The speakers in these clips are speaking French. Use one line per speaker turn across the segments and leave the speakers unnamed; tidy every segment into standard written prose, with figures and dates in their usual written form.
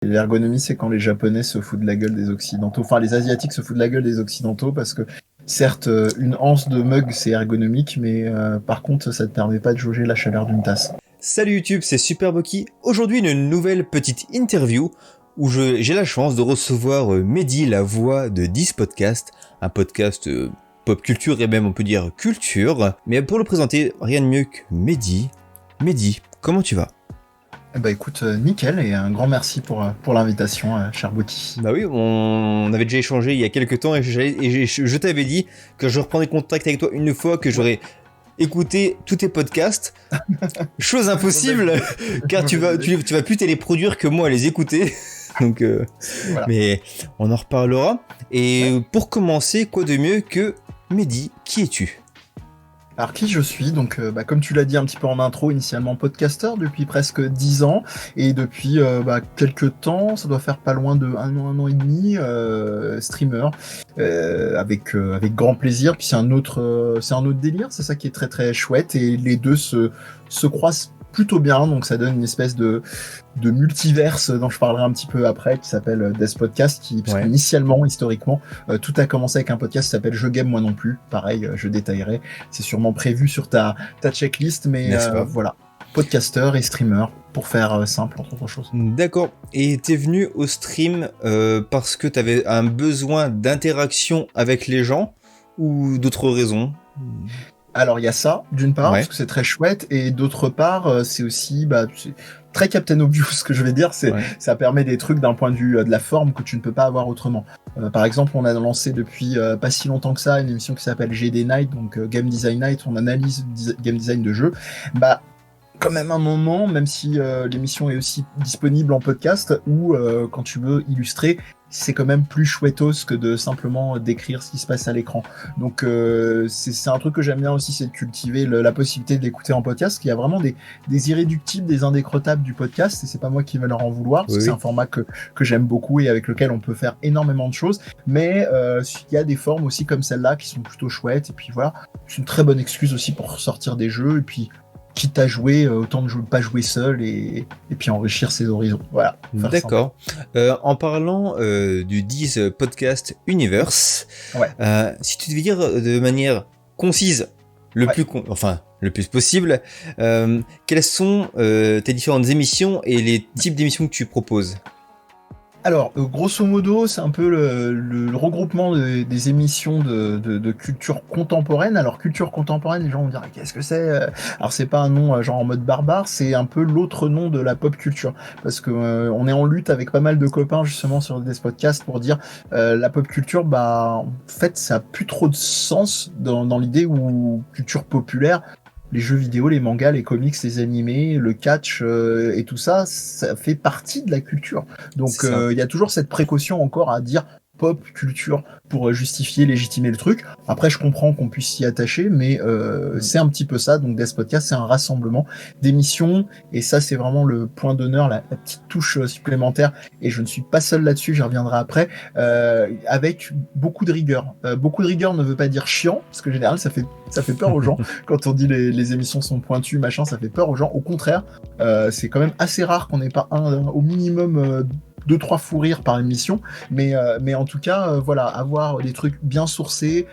l'ergonomie, c'est quand les Japonais se foutent de la gueule des Occidentaux. Enfin, les Asiatiques se foutent de la gueule des Occidentaux parce que, certes, une anse de mug, c'est ergonomique, mais par contre, ça te permet pas de jauger la chaleur d'une tasse.
Salut YouTube, c'est Super Boki. Aujourd'hui, une nouvelle petite interview où j'ai la chance de recevoir Mehdi, la voix de 10 Podcast, un podcast pop culture et même on peut dire culture. Mais pour le présenter, rien de mieux que Mehdi. Mehdi, comment tu vas ?
Bah écoute, nickel, et un grand merci pour l'invitation, cher Boki.
Bah oui, on avait déjà échangé il y a quelques temps et je t'avais dit que je reprendrais contact avec toi une fois que j'aurais écouté tous tes podcasts. Chose impossible, car tu vas plus téléproduire que moi à les écouter. Donc,
Voilà.
Mais on en reparlera. Et pour commencer, quoi de mieux que Mehdi, qui es-tu ?
Alors qui je suis, donc comme tu l'as dit un petit peu en intro, initialement podcasteur depuis presque 10 ans, et depuis quelques temps, ça doit faire pas loin de un an et demi, streamer, avec grand plaisir. Puis c'est un autre délire, c'est ça qui est très très chouette, et les deux se croisent plutôt bien, donc ça donne une espèce de multiverse dont je parlerai un petit peu après, qui s'appelle Death Podcast, parce qu'initialement, historiquement, tout a commencé avec un podcast qui s'appelle Je Game Moi Non Plus. Pareil, je détaillerai, c'est sûrement prévu sur ta checklist, mais voilà, podcasteur et streamer, pour faire simple, entre autres choses.
D'accord, et t'es venu au stream parce que t'avais un besoin d'interaction avec les gens, ou d'autres raisons ?
Alors il y a ça, d'une part, parce que c'est très chouette, et d'autre part, c'est aussi c'est très Captain Obvious, ce que je vais dire, ça permet des trucs d'un point de vue de la forme que tu ne peux pas avoir autrement. Par exemple, on a lancé depuis pas si longtemps que ça une émission qui s'appelle GD Night, donc Game Design Night, on analyse game design de jeux. Quand même un moment, même si l'émission est aussi disponible en podcast, où quand tu veux illustrer, c'est quand même plus chouettos que de simplement décrire ce qui se passe à l'écran. Donc c'est un truc que j'aime bien aussi, c'est de cultiver la possibilité de l'écouter en podcast, parce qu'il y a vraiment des irréductibles, des indécrottables du podcast, et c'est pas moi qui vais leur en vouloir, parce que c'est un format que j'aime beaucoup et avec lequel on peut faire énormément de choses, mais il y a des formes aussi comme celle-là qui sont plutôt chouettes, et puis voilà, c'est une très bonne excuse aussi pour sortir des jeux, et puis quitte à jouer, autant de pas jouer seul, et puis enrichir ses horizons. Voilà.
D'accord. En parlant du 10 Podcast Universe, si tu devais dire de manière concise, le plus possible, quelles sont tes différentes émissions et les types d'émissions que tu proposes ?
Alors, grosso modo, c'est un peu le regroupement des émissions de culture contemporaine. Alors, culture contemporaine, les gens vont dire qu'est-ce que c'est ? Alors, c'est pas un nom genre en mode barbare, c'est un peu l'autre nom de la pop culture, parce que on est en lutte avec pas mal de copains justement sur des podcasts pour dire la pop culture, en fait, ça a plus trop de sens dans l'idée où culture populaire. Les jeux vidéo, les mangas, les comics, les animés, le catch et tout ça, ça fait partie de la culture. Donc il y a toujours cette précaution encore à dire pop culture pour justifier, légitimer le truc. Après, je comprends qu'on puisse s'y attacher, mais c'est un petit peu ça. Donc Death Podcast, c'est un rassemblement d'émissions, et ça, c'est vraiment le point d'honneur, la petite touche supplémentaire, et je ne suis pas seul là-dessus, j'y reviendrai après, avec beaucoup de rigueur. Beaucoup de rigueur ne veut pas dire chiant, parce que en général, ça fait peur aux gens. Quand on dit les émissions sont pointues, machin, ça fait peur aux gens. Au contraire, c'est quand même assez rare qu'on n'ait pas au minimum 2-3 fous rires par émission, mais en tout cas, voilà, avoir des trucs bien sourcés,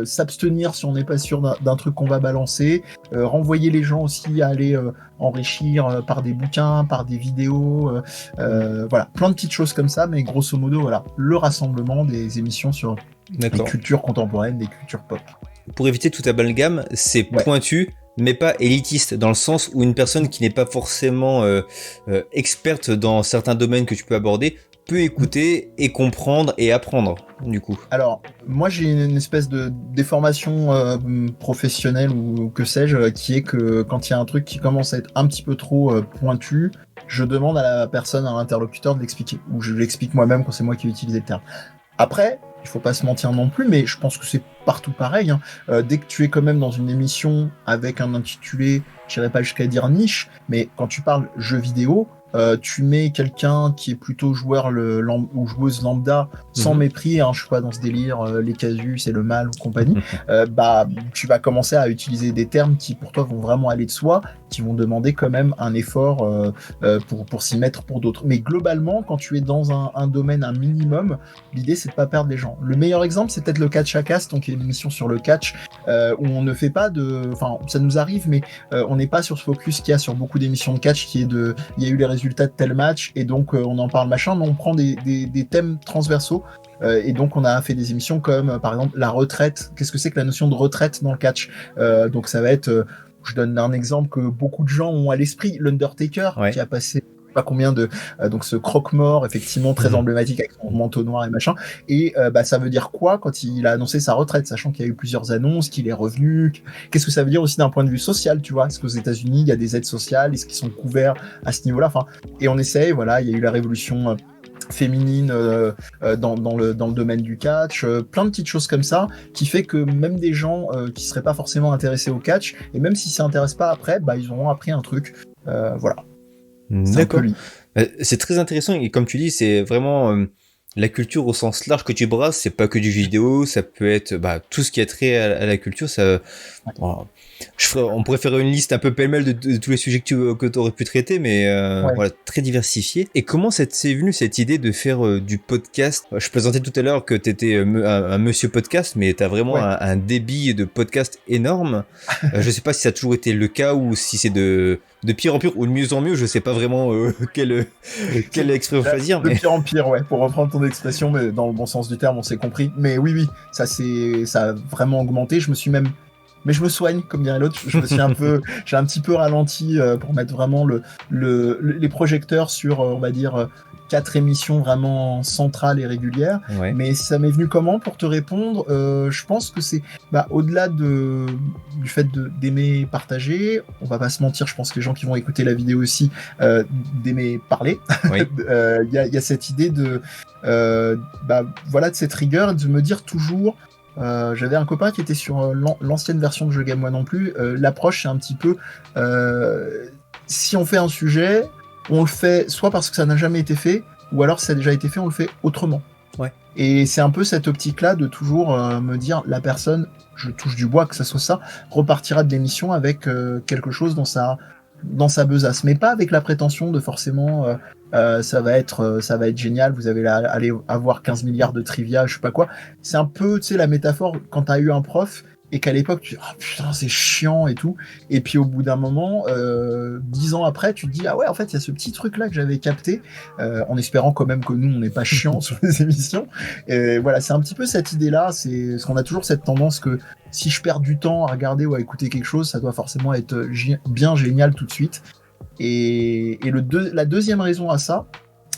s'abstenir si on n'est pas sûr d'un truc qu'on va balancer, renvoyer les gens aussi à aller enrichir par des bouquins, par des vidéos, voilà, plein de petites choses comme ça, mais grosso modo, voilà, le rassemblement des émissions sur les cultures contemporaines, des cultures pop.
Pour éviter tout amalgame, c'est pointu, mais pas élitiste, dans le sens où une personne qui n'est pas forcément experte dans certains domaines que tu peux aborder peut écouter et comprendre et apprendre, du coup.
Alors, moi j'ai une espèce de déformation professionnelle, ou que sais-je, qui est que quand il y a un truc qui commence à être un petit peu trop pointu, je demande à la personne, à l'interlocuteur, de l'expliquer, ou je l'explique moi-même quand c'est moi qui ai utilisé le terme. Après, il faut pas se mentir non plus, mais je pense que c'est partout pareil, hein. Dès que tu es quand même dans une émission avec un intitulé, j'irai pas jusqu'à dire niche, mais quand tu parles jeux vidéo, tu mets quelqu'un qui est plutôt joueur ou joueuse lambda, sans mépris, hein, je suis pas dans ce délire, les casus et le mal ou compagnie, bah tu vas commencer à utiliser des termes qui pour toi vont vraiment aller de soi, qui vont demander quand même un effort pour s'y mettre pour d'autres. Mais globalement, quand tu es dans un domaine un minimum, l'idée c'est de pas perdre les gens. Le meilleur exemple, c'est peut-être le Catch à Cast, donc une émission sur le catch, où on ne fait pas enfin ça nous arrive, mais on n'est pas sur ce focus qu'il y a sur beaucoup d'émissions de catch, qui est il y a eu les résultats de tel match et donc on en parle machin, mais on prend des thèmes transversaux. Et donc on a fait des émissions comme par exemple la retraite. Qu'est-ce que c'est que la notion de retraite dans le catch? Donc ça va être, je donne un exemple que beaucoup de gens ont à l'esprit, l'Undertaker, qui a passé pas combien de donc ce croque-mort effectivement très emblématique avec son manteau noir et machin, et bah ça veut dire quoi quand il a annoncé sa retraite, sachant qu'il y a eu plusieurs annonces, qu'il est revenu. Qu'est-ce que ça veut dire aussi d'un point de vue social, tu vois? Est-ce qu'aux États-Unis il y a des aides sociales, est-ce qu'ils sont couverts à ce niveau-là? Enfin, et on essaye, voilà, il y a eu la révolution féminine dans le domaine du catch, plein de petites choses comme ça, qui fait que même des gens qui seraient pas forcément intéressés au catch, et même s'ils s'y intéressent pas après, bah ils auront appris un truc, voilà.
D'accord. C'est très intéressant et comme tu dis, c'est vraiment la culture au sens large que tu brasses. C'est pas que du jeu vidéo, ça peut être tout ce qui a trait à la culture. Ça, on pourrait faire une liste un peu pêle-mêle de tous les sujets que tu aurais pu traiter, mais voilà, très diversifié. Et comment s'est venue cette idée de faire du podcast? Je plaisantais tout à l'heure que t'étais un monsieur podcast, mais t'as vraiment un débit de podcast énorme. Je sais pas si ça a toujours été le cas ou si c'est de pire en pire ou de mieux en mieux, je sais pas vraiment quelle expression choisir.
De pire en pire, ouais, pour reprendre ton expression, mais dans le bon sens du terme, on s'est compris. Mais oui, ça a vraiment augmenté. Mais je me soigne, comme dirait l'autre. J'ai un petit peu ralenti pour mettre vraiment les projecteurs sur, on va dire, 4 émissions vraiment centrales et régulières.
Ouais.
Mais ça m'est venu comment pour te répondre? Je pense que c'est au-delà du fait d'aimer partager. On va pas se mentir, je pense que les gens qui vont écouter la vidéo aussi d'aimer parler.
Oui.
Y a cette idée de voilà, de cette rigueur, de me dire toujours. J'avais un copain qui était sur l'ancienne version de Je Game Moi Non Plus. L'approche, c'est un petit peu si on fait un sujet, on le fait soit parce que ça n'a jamais été fait, ou alors si ça a déjà été fait, on le fait autrement.
Ouais.
Et c'est un peu cette optique-là de toujours me dire, la personne, je touche du bois que ça soit ça, repartira de l'émission avec quelque chose dans sa besace, mais pas avec la prétention de forcément ça va être génial, vous allez avoir 15 milliards de trivia, je sais pas quoi. C'est un peu, tu sais, la métaphore quand t'as eu un prof et qu'à l'époque tu dis oh putain c'est chiant et tout, et puis au bout d'un moment 10 ans après tu te dis ah ouais en fait il y a ce petit truc là que j'avais capté, en espérant quand même que nous on n'est pas chiant sur les émissions. Et voilà, c'est un petit peu cette idée là, c'est parce qu'on a toujours cette tendance que si je perds du temps à regarder ou à écouter quelque chose, ça doit forcément être bien génial tout de suite. Et la deuxième raison à ça,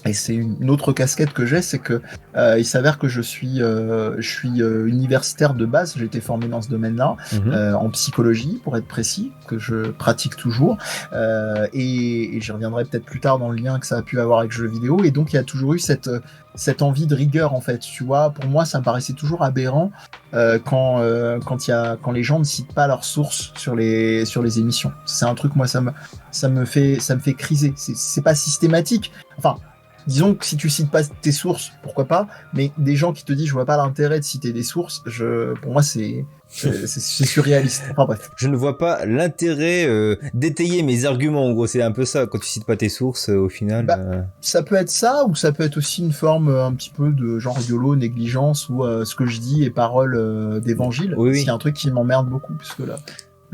et c'est une autre casquette que j'ai, c'est que il s'avère que je suis universitaire de base. J'ai été formé dans ce domaine-là, en psychologie pour être précis, que je pratique toujours, et j'y reviendrai peut-être plus tard dans le lien que ça a pu avoir avec le jeu vidéo. Et donc il y a toujours eu cette envie de rigueur en fait. Tu vois, pour moi ça me paraissait toujours aberrant quand les gens ne citent pas leurs sources sur les émissions. C'est un truc, moi ça me fait criser. C'est pas systématique. Enfin, disons que si tu cites pas tes sources, pourquoi pas, mais des gens qui te disent je vois pas l'intérêt de citer des sources, pour moi c'est surréaliste. Enfin bref.
Je ne vois pas l'intérêt d'étayer mes arguments, en gros, c'est un peu ça, quand tu cites pas tes sources, au final...
Ça peut être ça, ou ça peut être aussi une forme un petit peu de genre YOLO, négligence, ou ce que je dis est parole d'évangile.
Oui.
C'est un truc qui m'emmerde beaucoup, puisque là...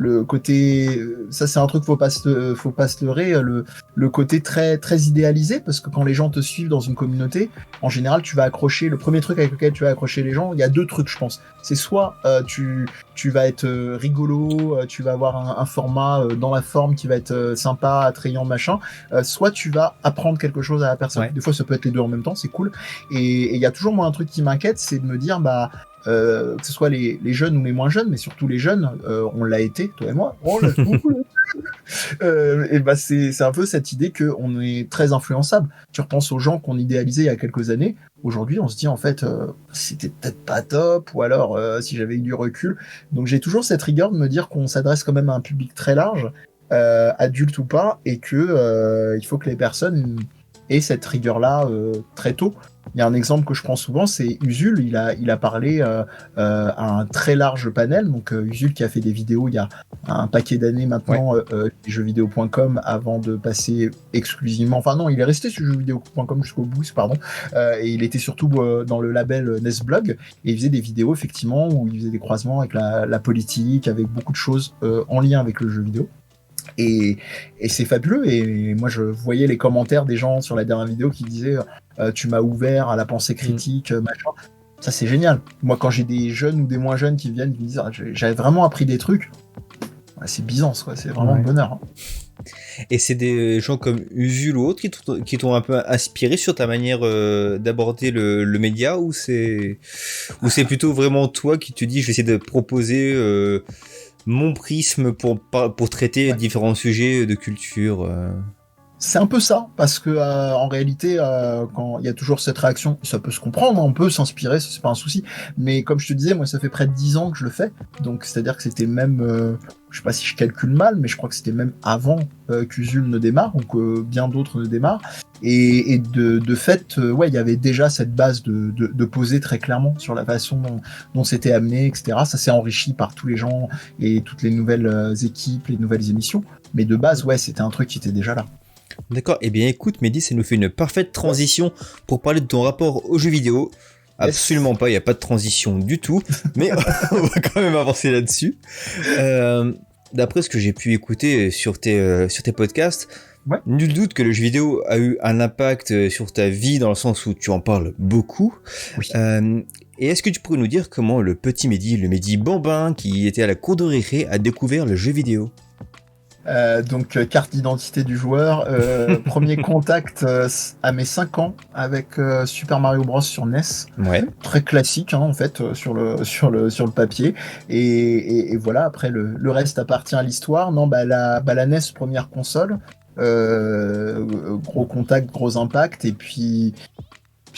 Le côté, ça c'est un truc faut pas se leurrer, le côté très très idéalisé, parce que quand les gens te suivent dans une communauté, en général tu vas accrocher, le premier truc avec lequel tu vas accrocher les gens, il y a deux trucs je pense. C'est soit tu vas être rigolo, tu vas avoir un format dans la forme qui va être sympa, attrayant, machin, soit tu vas apprendre quelque chose à la personne. Ouais. Des fois ça peut être les deux en même temps, c'est cool. Et il y a toujours moi un truc qui m'inquiète, c'est de me dire que ce soit les jeunes ou les moins jeunes, mais surtout les jeunes, on l'a été, toi et moi. Et bah c'est un peu cette idée qu'on est très influençable. Tu repenses aux gens qu'on idéalisait il y a quelques années. Aujourd'hui, on se dit en fait, c'était peut-être pas top, ou alors si j'avais eu du recul. Donc j'ai toujours cette rigueur de me dire qu'on s'adresse quand même à un public très large, adulte ou pas, et que il faut que les personnes aient cette rigueur-là très tôt. Il y a un exemple que je prends souvent, c'est Usul. Il a parlé à un très large panel. Donc Usul qui a fait des vidéos il y a un paquet d'années maintenant, jeuxvideo.com, avant de passer exclusivement. Enfin non, il est resté sur jeuxvideo.com jusqu'au bout, pardon. Et il était surtout dans le label Nesblog, et il faisait des vidéos effectivement où il faisait des croisements avec la politique, avec beaucoup de choses en lien avec le jeu vidéo. Et c'est fabuleux. Et moi, je voyais les commentaires des gens sur la dernière vidéo qui disaient tu m'as ouvert à la pensée critique, machin. Ça, c'est génial. Moi, quand j'ai des jeunes ou des moins jeunes qui viennent, qui me disent j'avais vraiment appris des trucs, c'est Byzance, quoi. C'est vraiment le bonheur. Hein.
Et c'est des gens comme Usul ou autres qui t'ont un peu inspiré sur ta manière d'aborder le média, ou c'est plutôt vraiment toi qui te dis je vais essayer de proposer mon prisme pour traiter différents sujets de culture.
C'est un peu ça, parce que en réalité, quand il y a toujours cette réaction, ça peut se comprendre, on peut s'inspirer, ça c'est pas un souci. Mais comme je te disais, moi ça fait près de 10 ans que je le fais, donc c'est-à-dire que c'était même, je sais pas si je calcule mal, mais je crois que c'était même avant qu'Usul ne démarre, ou que bien d'autres ne démarrent. Et de fait, il y avait déjà cette base de poser très clairement sur la façon dont c'était amené, etc. Ça s'est enrichi par tous les gens et toutes les nouvelles équipes, les nouvelles émissions. Mais de base, c'était un truc qui était déjà là.
D'accord, eh bien écoute Mehdi, ça nous fait une parfaite transition pour parler de ton rapport aux jeux vidéo. Absolument pas, il n'y a pas de transition du tout, mais on va quand même avancer là-dessus. D'après ce que j'ai pu écouter sur tes podcasts, nul doute que le jeu vidéo a eu un impact sur ta vie dans le sens où tu en parles beaucoup. Oui. Et est-ce que tu pourrais nous dire comment le petit Mehdi, le Mehdi Bambin qui était à la cour de récré, a découvert le jeu vidéo ?
Donc carte d'identité du joueur, premier contact à mes 5 ans avec Super Mario Bros sur NES, très classique en fait sur le papier, et voilà, après le reste appartient à l'histoire. Non, la NES, première console, gros contact, gros impact, et puis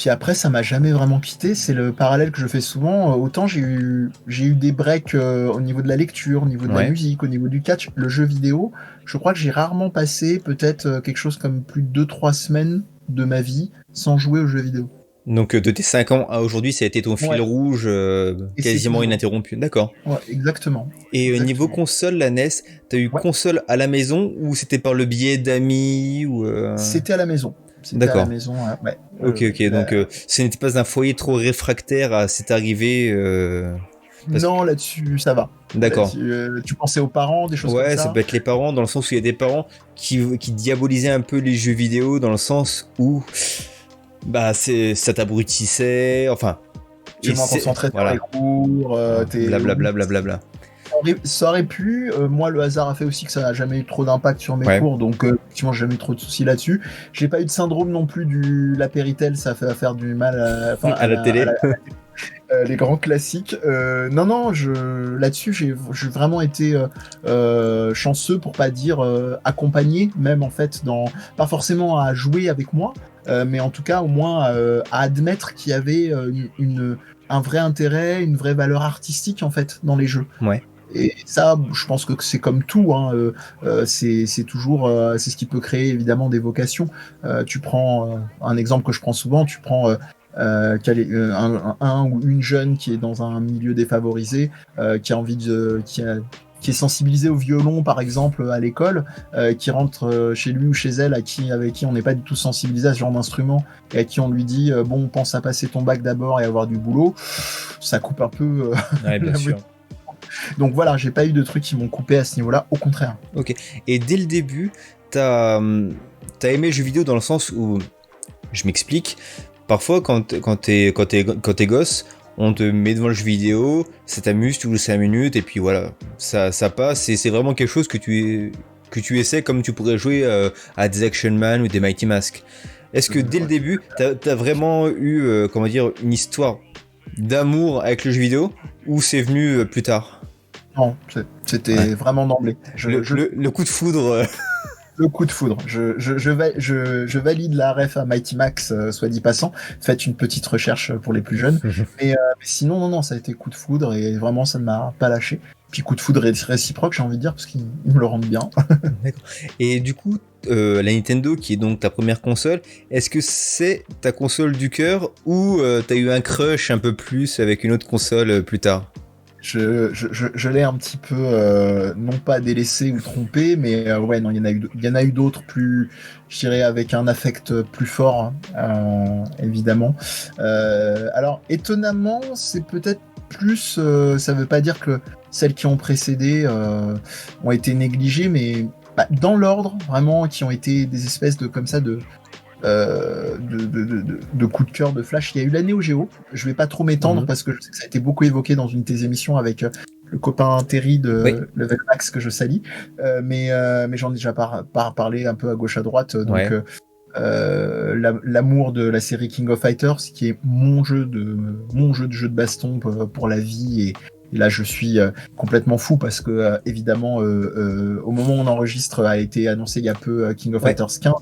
après, ça m'a jamais vraiment quitté. C'est le parallèle que je fais souvent. Autant j'ai eu des breaks au niveau de la lecture, au niveau de la musique, au niveau du catch. Le jeu vidéo, je crois que j'ai rarement passé peut-être quelque chose comme plus de 2-3 semaines de ma vie sans jouer aux jeux vidéo.
Donc de tes 5 ans à aujourd'hui, ça a été ton fil rouge quasiment ininterrompu. D'accord.
Ouais, exactement.
Et niveau console, la NES, t'as eu console à la maison ou c'était par le biais d'amis ou
C'était à la maison.
D'accord.
À la maison,
Ok. Donc ce n'était pas un foyer trop réfractaire à cette arrivée.
Non, là-dessus, ça va.
D'accord.
Tu pensais aux parents, des choses comme ça.
Ouais, ça peut être les parents, dans le sens où il y a des parents qui diabolisaient un peu les jeux vidéo, dans le sens où ça t'abrutissait, enfin.
Tu es moins concentré dans les cours,
blablabla.
Ça aurait pu. Moi, le hasard a fait aussi que ça n'a jamais eu trop d'impact sur mes cours, donc effectivement, j'ai jamais eu trop de soucis là-dessus. J'ai pas eu de syndrome non plus du l'apéritel, ça fait faire du mal
à la télé.
Les grands classiques. Non, là-dessus, j'ai vraiment été chanceux, pour pas dire accompagné, même en fait, pas forcément à jouer avec moi, mais en tout cas au moins à admettre qu'il y avait un vrai intérêt, une vraie valeur artistique en fait dans les jeux.
Ouais.
Et ça, je pense que c'est comme tout, hein, c'est toujours, c'est ce qui peut créer évidemment des vocations. Tu prends un exemple que je prends souvent, tu prends un ou une jeune qui est dans un milieu défavorisé, qui a envie qui est sensibilisé au violon par exemple à l'école, qui rentre chez lui ou chez elle avec qui on n'est pas du tout sensibilisé à ce genre d'instrument, et à qui on lui dit bon, pense à passer ton bac d'abord et avoir du boulot, ça coupe un peu
bien sûr.
Donc voilà, j'ai pas eu de trucs qui m'ont coupé à ce niveau-là, au contraire.
Ok, et dès le début, t'as aimé le jeu vidéo dans le sens où, je m'explique, parfois quand t'es gosse, on te met devant le jeu vidéo, ça t'amuse, tu joues 5 minutes, et puis voilà, ça passe, et c'est vraiment quelque chose que tu essaies comme tu pourrais jouer à des Action Man ou des Mighty Mask. Est-ce que dès le début, t'as vraiment eu, une histoire d'amour avec le jeu vidéo, ou c'est venu plus tard ?
Non, C'était vraiment d'emblée.
Le coup de foudre.
Le coup de foudre. Je valide la ref à Mighty Max, soit dit passant. Faites une petite recherche pour les plus jeunes. Mais sinon, non, ça a été coup de foudre et vraiment, ça ne m'a pas lâché. Puis coup de foudre réciproque, j'ai envie de dire, parce qu'ils me le rendent bien.
D'accord. Et du coup, la Nintendo, qui est donc ta première console, est-ce que c'est ta console du cœur ou t'as eu un crush un peu plus avec une autre console plus tard?
Je l'ai un petit peu, non pas délaissé ou trompé, mais ouais, non, il y en a eu d'autres plus, je dirais, avec un affect plus fort, évidemment. Alors, étonnamment, c'est peut-être plus, ça veut pas dire que celles qui ont précédé ont été négligées, mais dans l'ordre, vraiment, qui ont été des espèces de, comme ça, de coup de cœur, de flash. Il y a eu la Neo Geo. Je vais pas trop m'étendre parce que je sais que ça a été beaucoup évoqué dans une de tes émissions avec le copain Terry de Level Max que je salis. Mais j'en ai déjà parlé un peu à gauche à droite. Donc l'amour de la série King of Fighters, qui est mon jeu de baston pour la vie. Et là, je suis complètement fou parce que évidemment, au moment où on enregistre, a été annoncé il y a peu King of Fighters 15.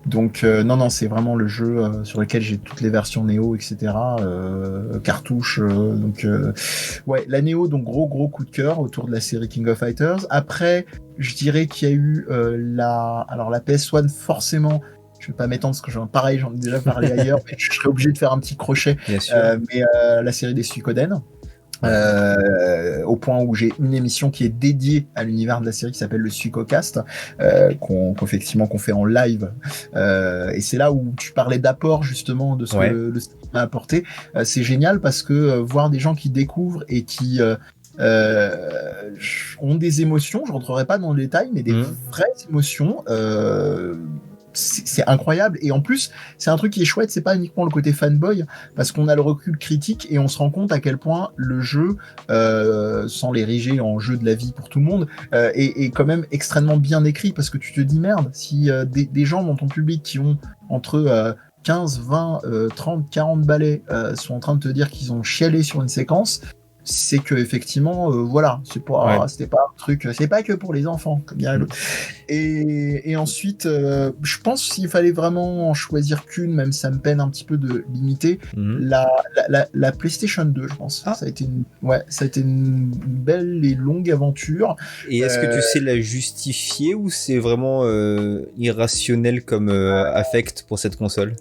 Donc non, c'est vraiment le jeu sur lequel j'ai toutes les versions Neo, etc. Cartouches. Ouais, la Neo, donc gros coup de cœur autour de la série King of Fighters. Après, je dirais qu'il y a eu la PS1, forcément. Je vais pas m'étendre parce que j'en ai déjà parlé ailleurs, mais je serais obligé de faire un petit crochet.
Bien sûr.
Mais la série des Suikoden. Au point où j'ai une émission qui est dédiée à l'univers de la série qui s'appelle le Suikocast, qu'on fait en live, et c'est là où tu parlais d'apport justement de ce que le stream a apporté. C'est génial parce que voir des gens qui découvrent et qui ont des émotions, je rentrerai pas dans le détail, mais des vraies émotions, c'est incroyable. Et en plus, c'est un truc qui est chouette, c'est pas uniquement le côté fanboy, parce qu'on a le recul critique et on se rend compte à quel point le jeu, sans l'ériger en jeu de la vie pour tout le monde, est quand même extrêmement bien écrit, parce que tu te dis merde, si des gens dans ton public qui ont entre 15, 20, 30, 40 balais sont en train de te dire qu'ils ont chialé sur une séquence, c'est que effectivement voilà, c'était pas un truc, c'est pas que pour les enfants comme dirait l'autre. Et ensuite je pense s'il fallait vraiment en choisir qu'une, même ça me peine un petit peu de limiter, la PlayStation 2, je pense. Ça a été une belle et longue aventure.
Et est-ce que tu sais la justifier ou c'est vraiment irrationnel comme affect pour cette console?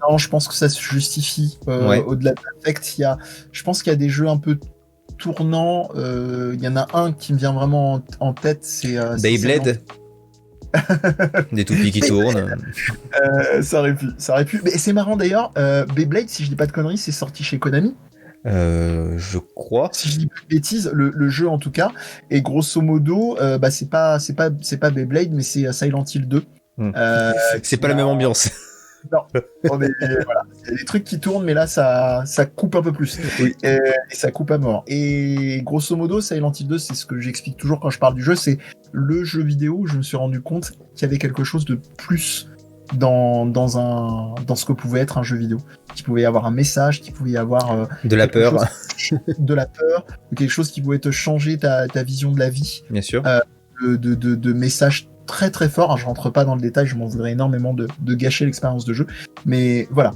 Non, je pense que ça se justifie. Au-delà de l'affect, je pense qu'il y a des jeux un peu tournant, il y en a un qui me vient vraiment en tête, c'est
Beyblade. Des toupies qui tournent.
Ça aurait pu. Mais c'est marrant d'ailleurs, Beyblade, si je dis pas de conneries, c'est sorti chez Konami.
Je crois.
Si je dis pas de bêtises, le jeu en tout cas. Et grosso modo, c'est pas Beyblade, mais c'est Silent Hill 2.
C'est pas la même ambiance.
Non, voilà. Il y a des trucs qui tournent, mais là, ça coupe un peu plus. Oui. Et ça coupe à mort. Et grosso modo, Silent Hill 2, c'est ce que j'explique toujours quand je parle du jeu, c'est le jeu vidéo où je me suis rendu compte qu'il y avait quelque chose de plus dans ce que pouvait être un jeu vidéo. Qu'il pouvait y avoir un message, qu'il pouvait y avoir
de la peur.
De la peur, quelque chose qui pouvait te changer ta vision de la vie.
Bien sûr.
De messages très très fort, je rentre pas dans le détail, je m'en voudrais énormément de gâcher l'expérience de jeu, mais voilà,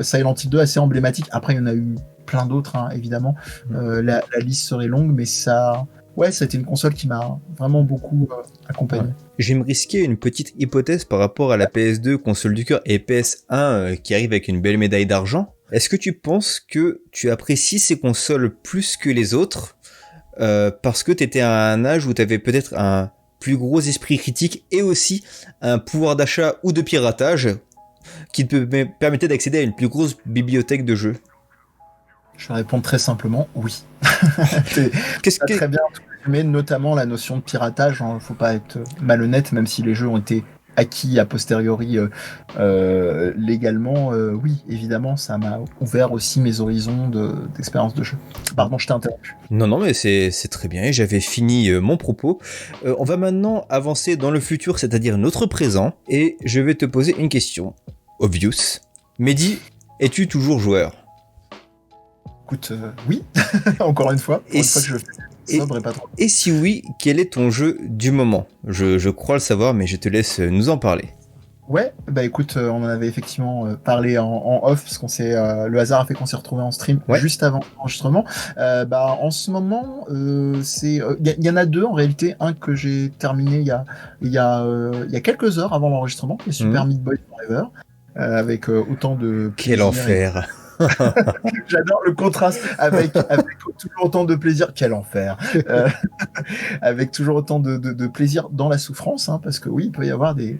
Silent Hill 2 assez emblématique. Après il y en a eu plein d'autres, hein, évidemment, la liste serait longue, mais ça a été une console qui m'a vraiment beaucoup accompagné.
Je vais me risquer une petite hypothèse par rapport à la PS2, console du cœur, et PS1 qui arrive avec une belle médaille d'argent. Est-ce que tu penses que tu apprécies ces consoles plus que les autres parce que tu étais à un âge où tu avais peut-être un plus gros esprit critique et aussi un pouvoir d'achat ou de piratage qui te permettait d'accéder à une plus grosse bibliothèque de jeux?
Je vais répondre très simplement, oui. Très bien, mais notamment la notion de piratage, hein, faut pas être malhonnête, même si les jeux ont été acquis a posteriori légalement, oui, évidemment, ça m'a ouvert aussi mes horizons d'expérience de jeu. Pardon, je t'ai interrompu.
Non, mais c'est très bien, j'avais fini mon propos. On va maintenant avancer dans le futur, c'est-à-dire notre présent, et je vais te poser une question. Obvious. Mehdi, es-tu toujours joueur?
Écoute, oui, encore une fois, que je le fais. sobre et pas trop.
Et si oui, quel est ton jeu du moment? Je crois le savoir, mais je te laisse nous en parler.
Ouais, bah écoute, on en avait effectivement parlé en off, parce qu'on s'est, le hasard a fait qu'on s'est retrouvé en stream
Ouais.
juste avant l'enregistrement. Bah en ce moment, il y en a deux en réalité, un que j'ai terminé il y a quelques heures avant l'enregistrement, qui est Super Meat Boy Forever, avec autant de
Quel
plaisir.
enfer!
J'adore le contraste avec toujours autant de plaisir. Quel enfer! Avec toujours autant de plaisir dans la souffrance, hein, parce que oui, il peut y avoir des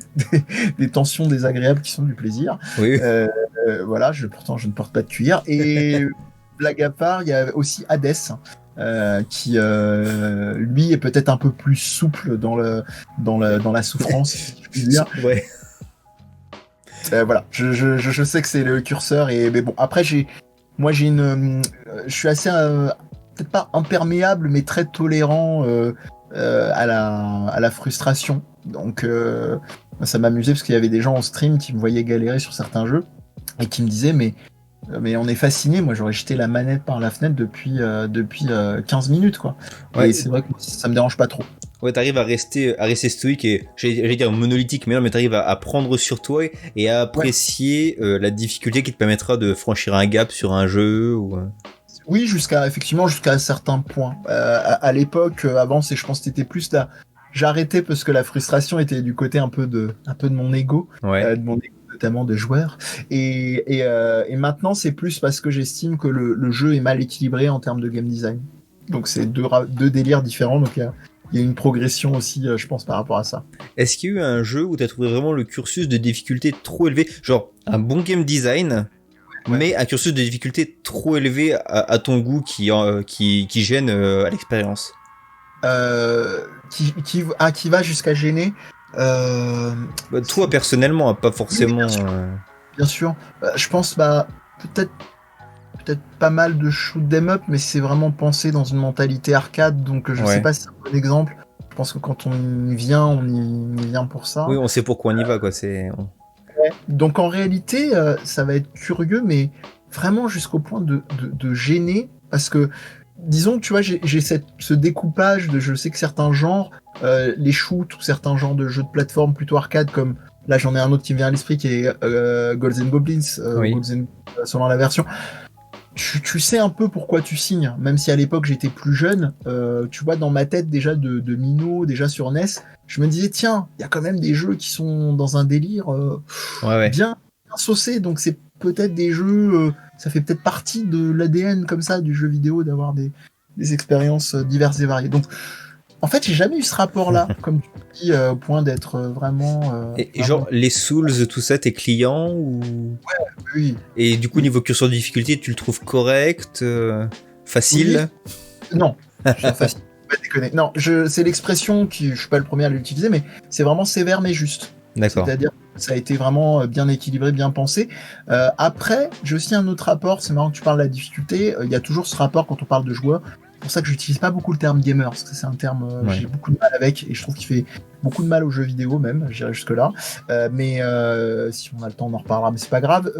tensions désagréables qui sont du plaisir.
Oui.
Voilà, pourtant je ne porte pas de cuir. Et blague à part, il y a aussi Hades, qui lui est peut-être un peu plus souple dans la souffrance, si je puis dire.
Ouais.
Voilà, je sais que c'est le curseur, mais bon, après je suis assez peut-être pas imperméable, mais très tolérant à la frustration. Donc ça m'amusait parce qu'il y avait des gens en stream qui me voyaient galérer sur certains jeux et qui me disaient mais on est fasciné, moi j'aurais jeté la manette par la fenêtre depuis 15 minutes quoi.
Ouais.
Et c'est vrai que ça me dérange pas trop.
Ouais, t'arrives à rester stoïque et j'allais dire monolithique, mais non, mais t'arrives à prendre sur toi et à apprécier la difficulté qui te permettra de franchir un gap sur un jeu ou.
Oui, jusqu'à certains points. À l'époque, avant, je pense que c'était plus là. J'arrêtais parce que la frustration était du côté un peu de mon ego,
Ouais.
de mon ego notamment de joueur. Et maintenant, c'est plus parce que j'estime que le jeu est mal équilibré en termes de game design. Donc c'est deux délires différents. Donc il y a une progression aussi, je pense, par rapport à ça.
Est-ce qu'il y a eu un jeu où t'as trouvé vraiment le cursus de difficulté trop élevé, genre un bon game design, mais un cursus de difficulté trop élevé à ton goût qui gêne à l'expérience?
Qui va jusqu'à gêner.
Toi personnellement, pas forcément.
Bien sûr. Je pense peut-être pas mal de shoot 'em up, mais c'est vraiment pensé dans une mentalité arcade, donc je sais pas si c'est un bon exemple. Je pense que quand on y vient, on y vient pour ça.
Oui, on sait pourquoi on y va, quoi.
Donc en réalité, ça va être curieux, mais vraiment jusqu'au point de gêner, parce que disons que tu vois, j'ai ce découpage de, je sais que certains genres, les shoots ou certains genres de jeux de plateforme plutôt arcade, comme là j'en ai un autre qui me vient à l'esprit qui est Ghosts and Goblins, selon la version. Tu sais un peu pourquoi tu signes, même si à l'époque j'étais plus jeune. Tu vois, dans ma tête déjà de minot, déjà sur NES, je me disais tiens, il y a quand même des jeux qui sont dans un délire bien saucé, donc c'est peut-être des jeux, ça fait peut-être partie de l'ADN comme ça du jeu vidéo d'avoir des expériences diverses et variées. Donc en fait, j'ai jamais eu ce rapport-là, comme tu dis, au point d'être vraiment.
Et genre, les Souls, tout ça, t'es client ou.
Ouais, oui.
Et du coup, niveau curseur de difficulté, tu le trouves correct, facile?
Oui. Non, facile. Pas déconner. Non, c'est l'expression je suis pas le premier à l'utiliser, mais c'est vraiment sévère mais juste.
D'accord.
C'est-à-dire que ça a été vraiment bien équilibré, bien pensé. Après, j'ai aussi un autre rapport. C'est marrant que tu parles de la difficulté. Il y a toujours ce rapport quand on parle de joueurs. C'est pour ça que j'utilise pas beaucoup le terme gamer, parce que c'est un terme j'ai beaucoup de mal avec, et je trouve qu'il fait beaucoup de mal aux jeux vidéo même, j'irai jusque là. Mais si on a le temps, on en reparlera, mais c'est pas grave.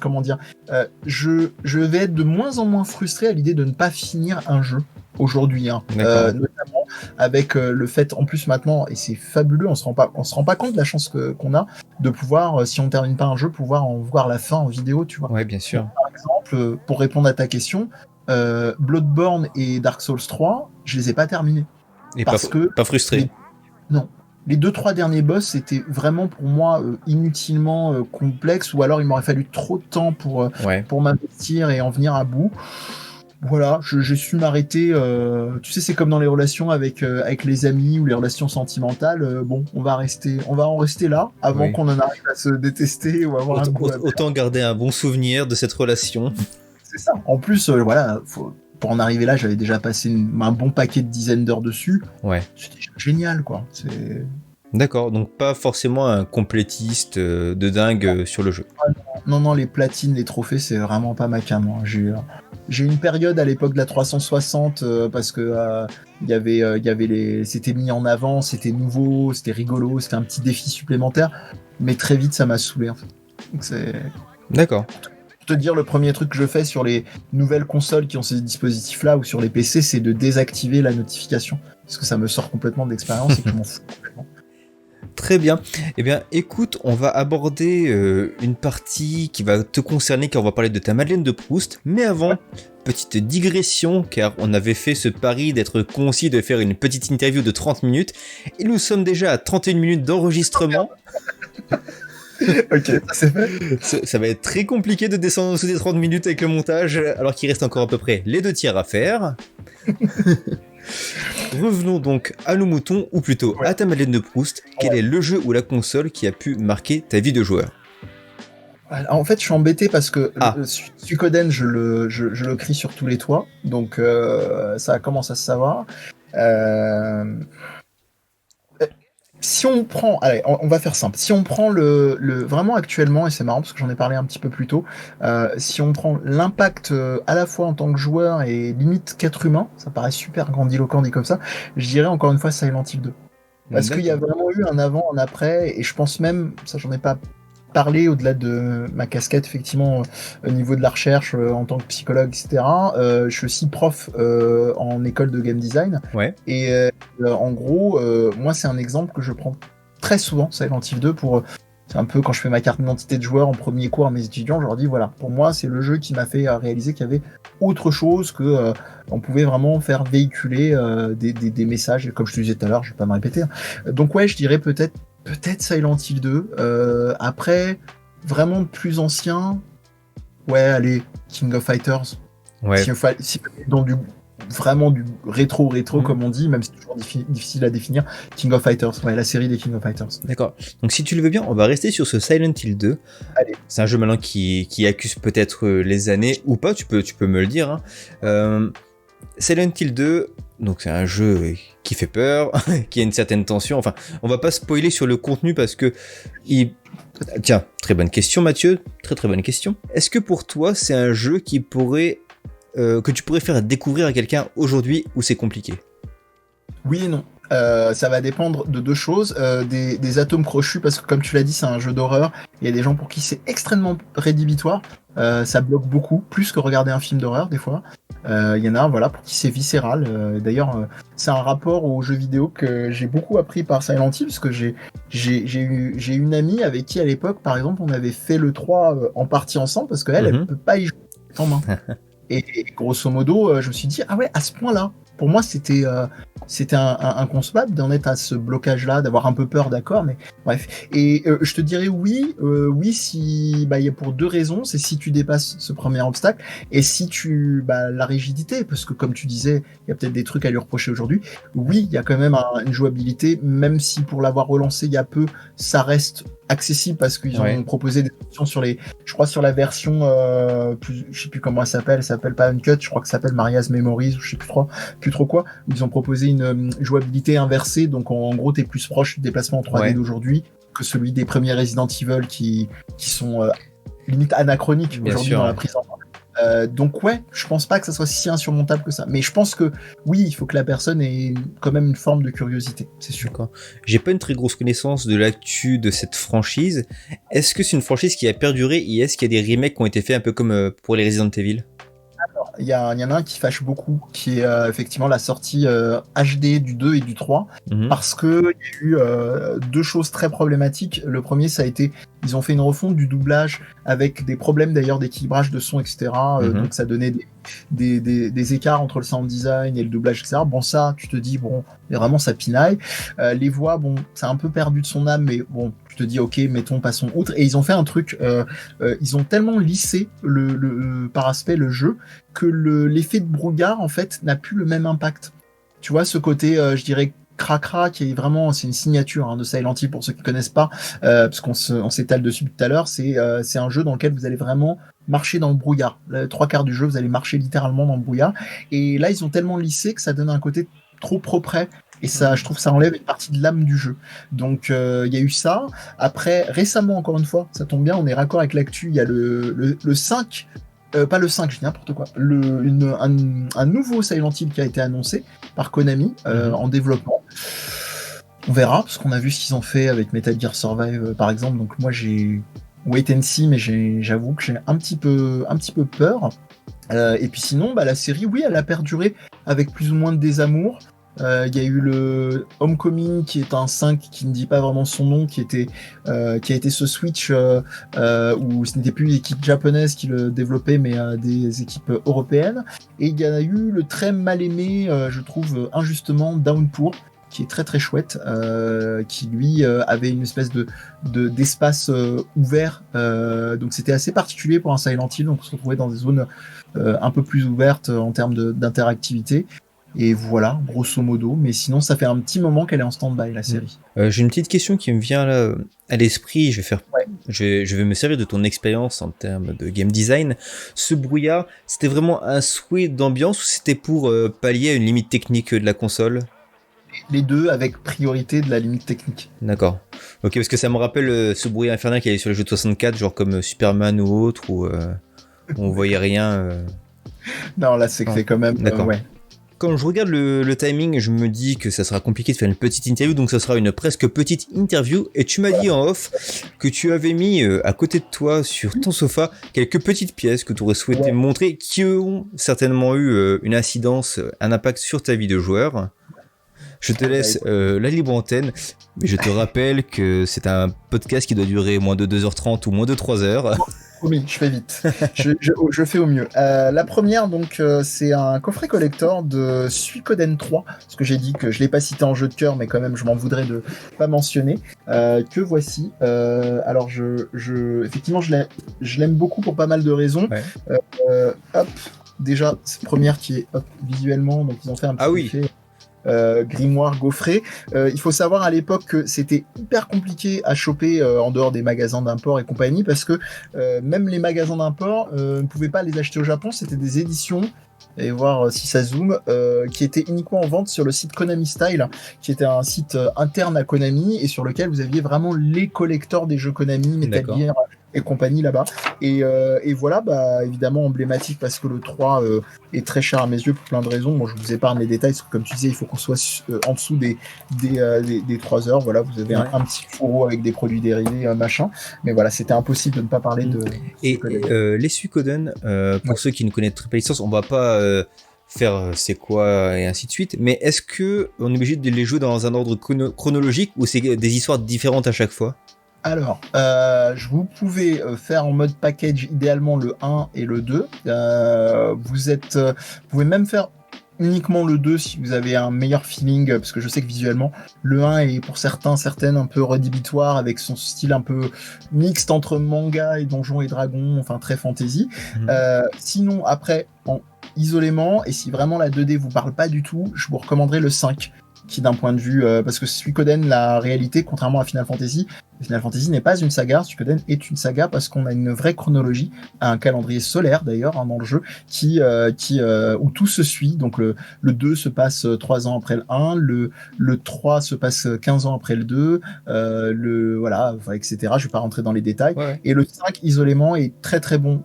Comment dire, je vais être de moins en moins frustré à l'idée de ne pas finir un jeu aujourd'hui, hein. Notamment avec le fait, en plus maintenant, et c'est fabuleux, on se rend pas compte de la chance qu'on a de pouvoir, si on termine pas un jeu, pouvoir en voir la fin en vidéo, tu vois.
Ouais, bien sûr.
Par exemple, pour répondre à ta question, Bloodborne et Dark Souls 3, je les ai pas terminés.
Et pas frustré.
Non. Les 2-3 derniers boss, c'était vraiment pour moi inutilement complexe, ou alors il m'aurait fallu trop de temps pour m'investir et en venir à bout. Voilà, j'ai su m'arrêter. Tu sais, c'est comme dans les relations avec les amis ou les relations sentimentales. Bon, on va en rester là avant qu'on en arrive à se détester ou avoir
autant garder un bon souvenir de cette relation.
C'est ça. En plus, voilà, pour en arriver là, j'avais déjà passé un bon paquet de dizaines d'heures dessus.
Ouais.
C'était génial, quoi.
D'accord, donc pas forcément un complétiste de dingue sur le jeu.
Non, les platines, les trophées, c'est vraiment pas ma cam. Hein. J'ai une période à l'époque de la 360 parce que il y avait c'était mis en avant, c'était nouveau, c'était rigolo, c'était un petit défi supplémentaire, mais très vite ça m'a saoulé en fait. Donc
D'accord.
te dire, le premier truc que je fais sur les nouvelles consoles qui ont ces dispositifs-là ou sur les PC, c'est de désactiver la notification. Parce que ça me sort complètement de l'expérience et que je m'en fous complètement.
Très bien. Eh bien, écoute, on va aborder une partie qui va te concerner, car on va parler de ta Madeleine de Proust. Mais avant, petite digression, car on avait fait ce pari d'être concis, de faire une petite interview de 30 minutes. Et nous sommes déjà à 31 minutes d'enregistrement.
Ok, c'est vrai.
Ça va être très compliqué de descendre en dessous des 30 minutes avec le montage, alors qu'il reste encore à peu près les 2 tiers à faire. Revenons donc à nos moutons, ou plutôt à ta Madeleine de Proust. Quel est le jeu ou la console qui a pu marquer ta vie de joueur?
Alors, en fait, je suis embêté parce que Suikoden, je le crie sur tous les toits, donc ça commence à se savoir. Si on prend, allez, on va faire simple. Si on prend vraiment actuellement, et c'est marrant parce que j'en ai parlé un petit peu plus tôt, si on prend l'impact à la fois en tant que joueur et limite qu'être humain, ça paraît super grandiloquent dit comme ça, je dirais encore une fois Silent Hill 2. Parce qu'il y a vraiment eu un avant, un après, et je pense même, ça j'en ai pas parlé au-delà de ma casquette effectivement au niveau de la recherche en tant que psychologue, etc. Je suis aussi prof en école de game design.
Ouais.
Et en gros, moi c'est un exemple que je prends très souvent, Silent Hill 2, c'est un peu quand je fais ma carte d'identité de joueur en premier cours à mes étudiants, je leur dis voilà, pour moi c'est le jeu qui m'a fait réaliser qu'il y avait autre chose que on pouvait vraiment faire véhiculer des messages, et comme je te disais tout à l'heure, je vais pas me répéter. Donc ouais, je dirais peut-être Silent Hill 2. Après, vraiment plus ancien, ouais, allez, King of Fighters.
Ouais.
Si dans vraiment du rétro, comme on dit, même si c'est toujours difficile à définir, King of Fighters, ouais, la série des King of Fighters.
D'accord. Donc si tu le veux bien, on va rester sur ce Silent Hill 2.
Allez.
C'est un jeu maintenant qui accuse peut-être les années, ou pas, tu peux me le dire. Silent Hill 2, donc c'est un jeu qui fait peur, qui a une certaine tension. Enfin, on va pas spoiler sur le contenu parce que Tiens, très bonne question Mathieu, très bonne question. Est-ce que pour toi c'est un jeu qui pourrait que tu pourrais faire découvrir à quelqu'un aujourd'hui où c'est compliqué? Oui et non.
Ça va dépendre de deux choses, des atomes crochus, parce que comme tu l'as dit, c'est un jeu d'horreur. Il y a des gens pour qui c'est extrêmement rédhibitoire. Ça bloque beaucoup, plus que regarder un film d'horreur des fois. Il y en a, voilà, pour qui c'est viscéral. D'ailleurs, c'est un rapport aux jeux vidéo que j'ai beaucoup appris par Silent Hill, parce que j'ai une amie avec qui à l'époque, par exemple, on avait fait le 3 en partie ensemble, parce qu'elle, elle peut pas y jouer en main. Et grosso modo, je me suis dit, ah ouais, à ce point-là. Pour moi, c'était inconcevable d'en être à ce blocage-là, d'avoir un peu peur, d'accord, mais bref. Et je te dirais oui, si, il y a pour deux raisons, c'est si tu dépasses ce premier obstacle, et si la rigidité, parce que comme tu disais, il y a peut-être des trucs à lui reprocher aujourd'hui. Oui, il y a quand même une jouabilité, même si pour l'avoir relancé il y a peu, ça reste accessible parce qu'ils ont proposé des options je crois sur la version, je sais plus comment elle s'appelle pas Uncut, je crois que ça s'appelle Maria's Memories, ou je sais plus trop quoi, où ils ont proposé une jouabilité inversée, donc en gros t'es plus proche du déplacement en 3D d'aujourd'hui que celui des premiers Resident Evil qui sont limite anachroniques aujourd'hui dans la prise en main. Donc ouais, je pense pas que ça soit si insurmontable que ça. Mais je pense que oui, il faut que la personne ait quand même une forme de curiosité, c'est sûr.
D'accord. J'ai pas une très grosse connaissance de l'actu de cette franchise. Est-ce que c'est une franchise qui a perduré et est-ce qu'il y a des remakes qui ont été faits un peu comme pour les Resident Evil?
Alors, il y en a un qui fâche beaucoup, qui est effectivement la sortie HD du 2 et du 3, parce que il y a eu deux choses très problématiques. Le premier, ça a été, ils ont fait une refonte du doublage avec des problèmes d'ailleurs d'équilibrage de son, etc. Donc ça donnait des écarts entre le sound design et le doublage, etc. Bon, ça, tu te dis, bon, vraiment ça pinaille. Les voix, bon, ça a un peu perdu de son âme, mais bon, tu te dis, ok, mettons, passons outre. Et ils ont fait un truc, ils ont tellement lissé par aspect le jeu que l'effet de brouillard, en fait, n'a plus le même impact. Tu vois, ce côté, je dirais, cracra, qui est vraiment, c'est une signature de Silent Hill pour ceux qui connaissent pas, parce qu'on s'étale dessus tout à l'heure, c'est un jeu dans lequel vous allez vraiment marcher dans le brouillard. Les trois quarts du jeu, vous allez marcher littéralement dans le brouillard. Et là, ils ont tellement lissé que ça donne un côté trop propre. Et ça, je trouve, ça enlève une partie de l'âme du jeu. Donc, il y a eu ça. Après, récemment, encore une fois, ça tombe bien, on est raccord avec l'actu, il y a le 5, pas le 5, je dis n'importe quoi, un nouveau Silent Hill qui a été annoncé par Konami en développement. On verra, parce qu'on a vu ce qu'ils ont fait avec Metal Gear Survive, par exemple. Donc moi, j'ai wait and see, mais j'avoue que j'ai un petit peu peur. Et puis sinon, la série, oui, elle a perduré avec plus ou moins de désamour. Il y a eu le Homecoming qui est un 5 qui ne dit pas vraiment son nom, qui a été ce switch où ce n'était plus l'équipe japonaise qui le développait, mais des équipes européennes. Et il y a eu le très mal aimé, je trouve injustement, Downpour, qui est très très chouette, qui lui avait une espèce d'espace ouvert, donc c'était assez particulier pour un Silent Hill, donc on se retrouvait dans des zones un peu plus ouvertes en termes d'interactivité. Et voilà, grosso modo. Mais sinon, ça fait un petit moment qu'elle est en stand-by, la série.
J'ai une petite question qui me vient là à l'esprit.
Ouais.
Je vais me servir de ton expérience en termes de game design. Ce brouillard, c'était vraiment un souhait d'ambiance ou c'était pour pallier à une limite technique de la console ?
Les deux avec priorité de la limite technique.
D'accord. Ok, parce que ça me rappelle ce brouillard infernal qu'il y avait sur les jeux de 64, genre comme Superman ou autre, où on voyait rien.
Non, là, c'est quand même...
D'accord.
Ouais.
Quand je regarde le timing, je me dis que ça sera compliqué de faire une petite interview, donc ça sera une presque petite interview. Et tu m'as dit en off que tu avais mis à côté de toi, sur ton sofa, quelques petites pièces que tu aurais souhaité me montrer, qui ont certainement eu une incidence, un impact sur ta vie de joueur. Je te laisse la libre antenne, mais je te rappelle que c'est un podcast qui doit durer moins de 2h30 ou moins de 3h.
Promis, je fais vite. je fais au mieux. La première, donc, c'est un coffret collector de Suikoden 3, parce que j'ai dit que je l'ai pas cité en jeu de cœur, mais quand même, je m'en voudrais de pas mentionner. Que voici. Alors, effectivement, je l'aime beaucoup pour pas mal de raisons. Ouais. Hop, déjà, c'est la première qui est visuellement, donc ils ont fait un petit effet. Grimoire gaufré. Il faut savoir à l'époque que c'était hyper compliqué à choper en dehors des magasins d'import et compagnie, parce que même les magasins d'import ne pouvaient pas les acheter au Japon. C'était des éditions, et voir si ça zoome, qui étaient uniquement en vente sur le site Konami Style, qui était un site interne à Konami et sur lequel vous aviez vraiment les collecteurs des jeux Konami, Metal Gear et compagnie là-bas. Et voilà, évidemment emblématique parce que le 3 est très cher à mes yeux pour plein de raisons. Moi, je vous épargne les détails, parce que comme tu disais, il faut qu'on soit en dessous des 3 heures. Voilà, vous avez un petit fourreau avec des produits dérivés, machin. Mais voilà, c'était impossible de ne pas parler de...
Et les Suikoden, pour ceux qui ne connaissent pas l'histoire, on va pas faire c'est quoi et ainsi de suite, mais est-ce que on est obligé de les jouer dans un ordre chronologique ou c'est des histoires différentes à chaque fois ?
Alors, vous pouvez faire en mode package idéalement le 1 et le 2. Vous pouvez même faire uniquement le 2 si vous avez un meilleur feeling, parce que je sais que visuellement, le 1 est pour certaines un peu rédhibitoire, avec son style un peu mixte entre manga et Donjons et Dragons, enfin très fantasy. Sinon, après, isolément, et si vraiment la 2D vous parle pas du tout, je vous recommanderais le 5. Qui d'un point de vue, parce que Suikoden, la réalité, contrairement à Final Fantasy n'est pas une saga. Suikoden est une saga parce qu'on a une vraie chronologie, un calendrier solaire d'ailleurs dans le jeu, où tout se suit. Donc le 2 se passe 3 ans après le 1, le 3 se passe 15 ans après le 2, etc. Je vais pas rentrer dans les détails. Ouais. Et le 5 isolément est très très bon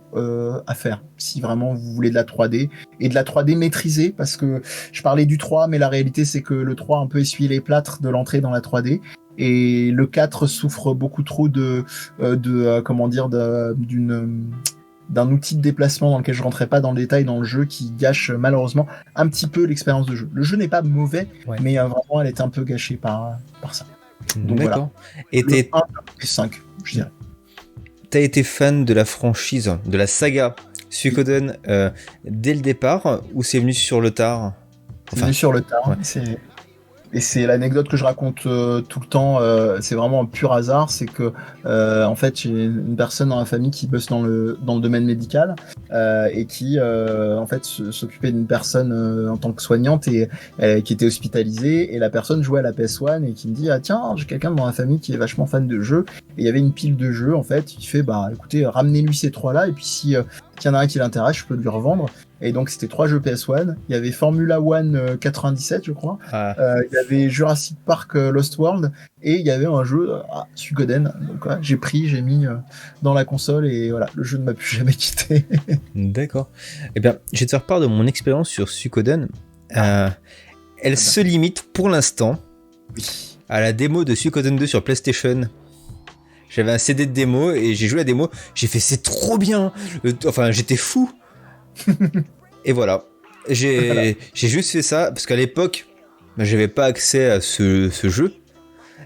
à faire si vraiment vous voulez de la 3D et de la 3D maîtrisée, parce que je parlais du 3, mais la réalité c'est que le 3 a un peu essuyé les plâtres de l'entrée dans la 3D, et le 4 souffre beaucoup trop d'un outil de déplacement dans lequel je rentrais pas dans le détail dans le jeu, qui gâche malheureusement un petit peu l'expérience de jeu. Le jeu n'est pas mauvais, mais vraiment elle est un peu gâchée par ça. Donc voilà. Et le 1 et 5, je dirais.
T'as été fan de la franchise, de la saga Suikoden dès le départ, ou c'est venu sur le tard ?
C'est venu sur le tard, et c'est l'anecdote que je raconte tout le temps, c'est vraiment un pur hasard, c'est que en fait j'ai une personne dans la famille qui bosse dans le domaine médical, et qui en fait s'occupait d'une personne en tant que soignante, et qui était hospitalisée, et la personne jouait à la PS1 et qui me dit tiens, j'ai quelqu'un dans la famille qui est vachement fan de jeux, et il y avait une pile de jeux en fait, il fait écoutez, ramenez-lui ces 3 là, et puis si il y en a un qui l'intéresse, je peux lui revendre. Et donc c'était 3 jeux PS1, il y avait Formula One 97 je crois, il y avait Jurassic Park Lost World, et il y avait un jeu Suikoden. Donc j'ai mis dans la console, et voilà, le jeu ne m'a plus jamais quitté.
D'accord. Eh bien, je vais te faire part de mon expérience sur Suikoden. Elle se limite pour l'instant à la démo de Suikoden 2 sur PlayStation, J'avais un CD de démo et j'ai joué la démo. J'ai fait c'est trop bien. Enfin, j'étais fou. Et voilà. J'ai juste fait ça parce qu'à l'époque, j'avais pas accès à ce jeu.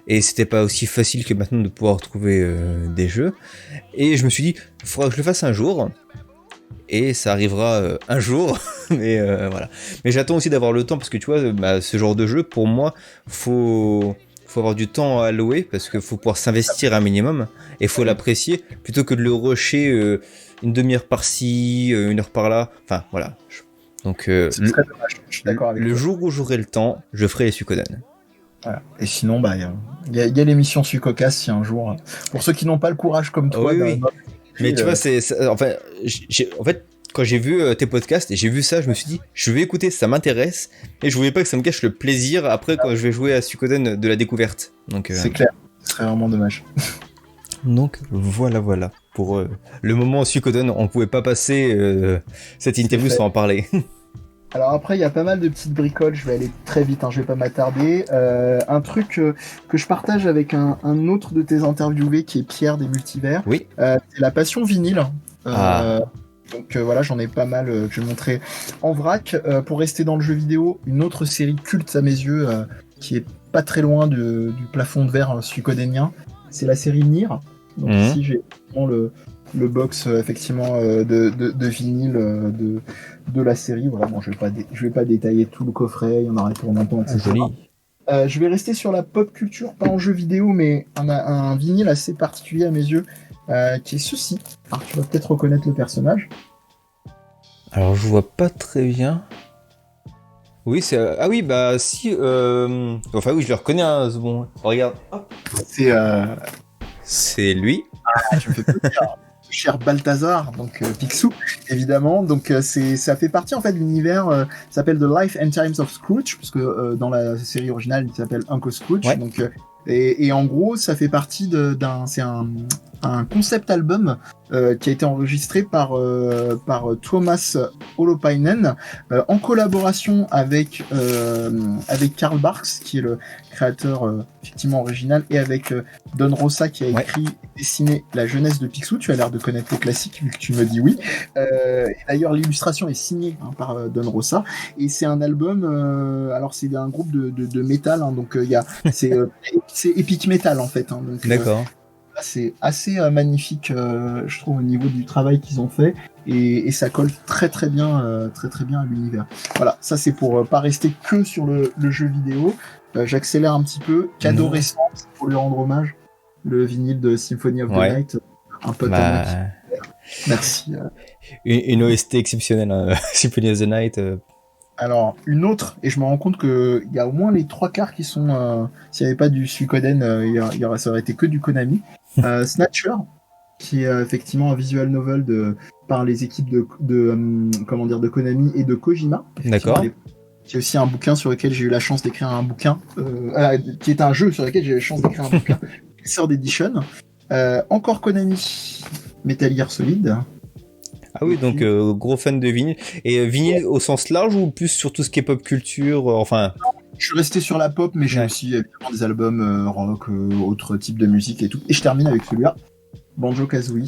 Et c'était pas aussi facile que maintenant de pouvoir trouver des jeux. Et je me suis dit, il faudra que je le fasse un jour. Et ça arrivera un jour. Mais voilà. Mais j'attends aussi d'avoir le temps parce que tu vois, ce genre de jeu, pour moi, faut avoir du temps à allouer parce qu'il faut pouvoir s'investir un minimum et faut l'apprécier plutôt que de le rusher une demi-heure par-ci, une heure par-là. Enfin, voilà. Donc,
C'est très dommage, je suis d'accord avec
le
toi.
jour où j'aurai le temps, je ferai les Suikoden.
Voilà. Et sinon, il y a l'émission Suikokas si un jour. Pour ceux qui n'ont pas le courage comme
Ah
toi,
oui, oui. Mais tu vois, en fait, quand j'ai vu tes podcasts et j'ai vu ça, je me suis dit, je vais écouter, ça m'intéresse, et je voulais pas que ça me gâche le plaisir après quand je vais jouer à Suikoden de la découverte. Donc,
c'est clair, ce serait vraiment dommage.
Donc voilà. Pour le moment Suikoden, on pouvait pas passer cette interview sans en parler.
Alors après, il y a pas mal de petites bricoles, je vais aller très vite, hein, je vais pas m'attarder. Un truc que je partage avec un autre de tes interviewés qui est Pierre des Multivers,
Oui.
c'est la passion vinyle.
Ah.
Donc voilà, j'en ai pas mal que je vais montrer en vrac. Pour rester dans le jeu vidéo, une autre série culte à mes yeux, qui est pas très loin du plafond de verre suikodenien, c'est la série Nier. Donc ici, j'ai vraiment le box effectivement de vinyle de la série. Voilà, bon, je vais pas détailler tout le coffret, il y en aura pour longtemps, etc.
Joli.
Je vais rester sur la pop culture, pas en jeu vidéo, mais un vinyle assez particulier à mes yeux, qui est ceci. Alors tu vas peut-être reconnaître le personnage.
Alors je vois pas très bien. Oui, c'est ah oui, bah si enfin oui, je le reconnais, hein, ce bon. Regarde. Hop. C'est lui.
Ah, je me fais plaisir. Cher Balthazar, donc Picsou, évidemment. Donc ça fait partie en fait de l'univers, ça s'appelle The Life and Times of Scrooge, puisque dans la série originale, il s'appelle Uncle Scrooge.
Ouais.
Donc et en gros, ça fait partie c'est un concept album qui a été enregistré par Thomas Holopainen en collaboration avec Karl Barks, qui est le créateur effectivement original, et avec Don Rosa qui a écrit et dessiné La jeunesse de Picsou. Tu as l'air de connaître les classiques vu que tu me dis oui. Et d'ailleurs, l'illustration est signée par Don Rosa, et c'est un album. Alors c'est un groupe de métal, hein, donc c'est epic metal en fait. Hein, donc,
D'accord.
c'est assez magnifique, je trouve, au niveau du travail qu'ils ont fait, et ça colle très très bien à l'univers. Voilà, ça c'est pour pas rester que sur le jeu vidéo. J'accélère un petit peu. Cadeau récent, pour lui rendre hommage, le vinyle de Symphony of the Night, un pote à moi. Merci.
Une OST exceptionnelle, hein. Symphony of the Night.
Alors, une autre, et je me rends compte qu'il y a au moins les 3/4 qui sont... s'il n'y avait pas du Suikoden, ça aurait été que du Konami. Snatcher, qui est effectivement un visual novel par les équipes de Konami et de Kojima.
D'accord.
Qui est aussi un bouquin sur lequel j'ai eu la chance d'écrire un bouquin, qui est un jeu sur lequel j'ai eu la chance d'écrire un bouquin, Sword Edition. Encore Konami, Metal Gear Solid.
Ah oui, donc gros fan de vinyle. Et vinyle au sens large ou plus sur tout ce qui est pop culture, enfin...
Je suis resté sur la pop, mais j'ai aussi évidemment des albums rock, autres types de musique et tout. Et je termine avec celui-là, Banjo-Kazooie.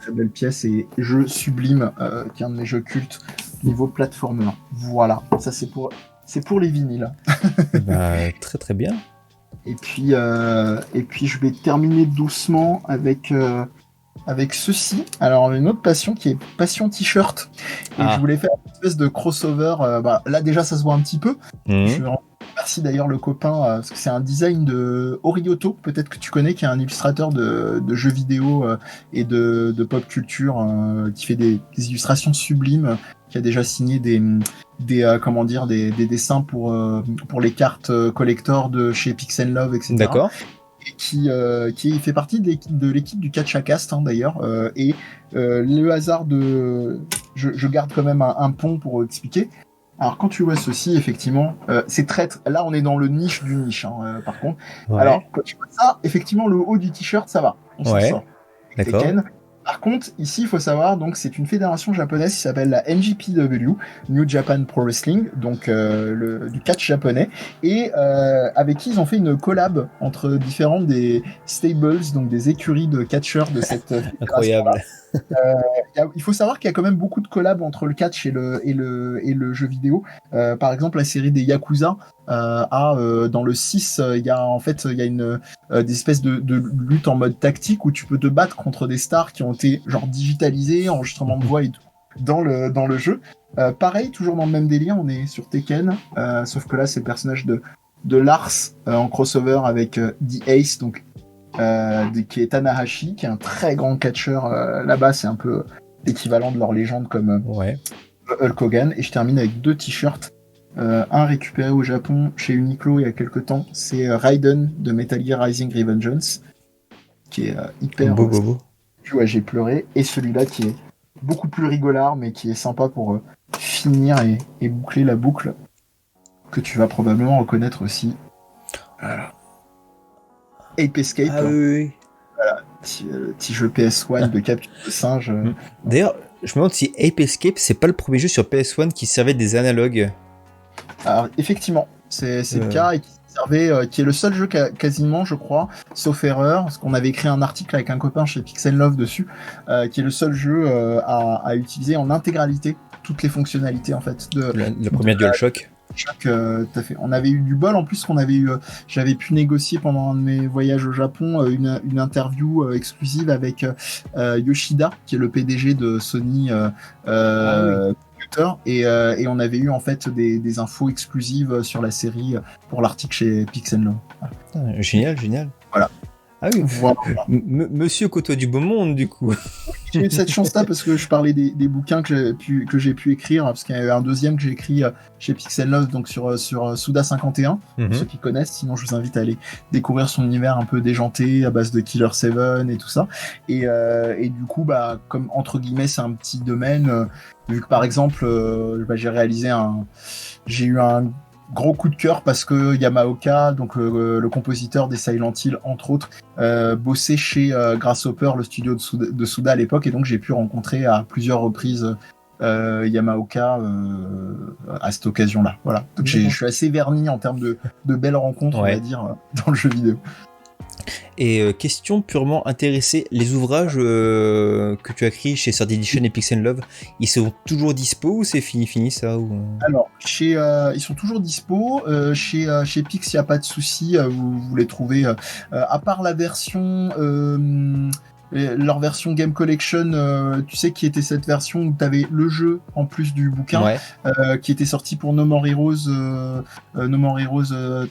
Très belle pièce et jeu sublime, qui est un de mes jeux cultes niveau platformer. Voilà, ça c'est pour les vinyles.
Très très bien.
Et puis je vais terminer doucement avec ceci. Alors une autre passion qui est passion t-shirt. Et je voulais faire une espèce de crossover. Là déjà ça se voit un petit peu. Je remercie d'ailleurs le copain, parce que c'est un design de Orioto, peut-être que tu connais, qui est un illustrateur de jeux vidéo et de pop culture, qui fait des illustrations sublimes, qui a déjà signé des dessins pour les cartes collector de chez Pixel Love, etc.
D'accord.
Et qui fait partie de l'équipe du Catchacast, hein, d'ailleurs, et le hasard je garde quand même un pont pour expliquer. Alors quand tu vois ceci, effectivement, c'est là on est dans le niche du niche, hein, par contre. Alors quand tu vois ça, effectivement le haut du t-shirt ça va, on s'en sort.
D'accord.
Tekken. Par contre, ici, il faut savoir, donc c'est une fédération japonaise qui s'appelle la NJPW, New Japan Pro Wrestling, donc du catch japonais, et avec qui ils ont fait une collab entre différents des stables, donc des écuries de catcheurs de cette fédération.
Incroyable.
Il faut savoir qu'il y a quand même beaucoup de collabs entre le catch et le jeu vidéo. Par exemple, la série des Yakuza dans le 6, il y a des espèces de lutte en mode tactique où tu peux te battre contre des stars qui ont été genre digitalisées, enregistrement de voix et tout dans le jeu. Pareil, toujours dans le même délire, on est sur Tekken, sauf que là c'est le personnage de Lars en crossover avec The Ace, donc qui est Tanahashi, qui est un très grand catcheur là-bas, c'est un peu l'équivalent de leur légende comme
Ouais.
Hulk Hogan. Et je termine avec 2 t-shirts. Un récupéré au Japon chez Uniqlo il y a quelques temps, c'est Raiden de Metal Gear Rising Revengeance, qui est hyper...
Beau.
Ouais, j'ai pleuré. Et celui-là qui est beaucoup plus rigolard, mais qui est sympa pour finir et boucler la boucle, que tu vas probablement reconnaître aussi. Voilà. Ape Escape.
Ah oui.
Petit jeu PS1 de capture de singe.
D'ailleurs, je me demande si Ape Escape, c'est pas le premier jeu sur PS1 qui servait des analogues.
Alors, effectivement, c'est le cas, et qui est le seul jeu quasiment, je crois, sauf erreur, parce qu'on avait écrit un article avec un copain chez Pixel Love dessus, qui est le seul jeu à utiliser en intégralité toutes les fonctionnalités en fait
La première DualShock.
Tout à fait. On avait eu du bol en plus qu'on avait eu. J'avais pu négocier pendant un de mes voyages au Japon une interview exclusive avec Yoshida, qui est le PDG de Sony Computer, et on avait eu en fait des infos exclusives sur la série pour l'article chez Pixel Love.
Voilà. Génial.
Voilà.
Ah oui.
Voilà.
Monsieur côtoie du beau monde du coup.
J'ai eu cette chance-là parce que je parlais des bouquins que j'ai pu écrire, parce qu'il y a eu un deuxième que j'ai écrit chez Pixel Love, donc sur Suda 51, pour ceux qui connaissent. Sinon, je vous invite à aller découvrir son univers un peu déjanté à base de Killer 7 et tout ça. Et du coup, comme entre guillemets, c'est un petit domaine, vu que par exemple, j'ai eu un gros coup de cœur parce que Yamaoka, donc le compositeur des Silent Hill entre autres, bossait chez Grasshopper, le studio de Suda à l'époque, et donc j'ai pu rencontrer à plusieurs reprises Yamaoka à cette occasion-là. Voilà. Donc je suis assez verni en termes de belles rencontres, on va dire, dans le jeu vidéo.
Et question purement intéressée, les ouvrages que tu as écrits chez Third Edition et Pixel Love, ils sont toujours dispo ou c'est fini ça ou...
Alors, ils sont toujours dispo. Chez Pix, il n'y a pas de souci. Vous les trouvez, à part la version... leur version Game Collection, tu sais, qui était cette version où tu avais le jeu en plus du bouquin, qui était sorti pour No More Heroes,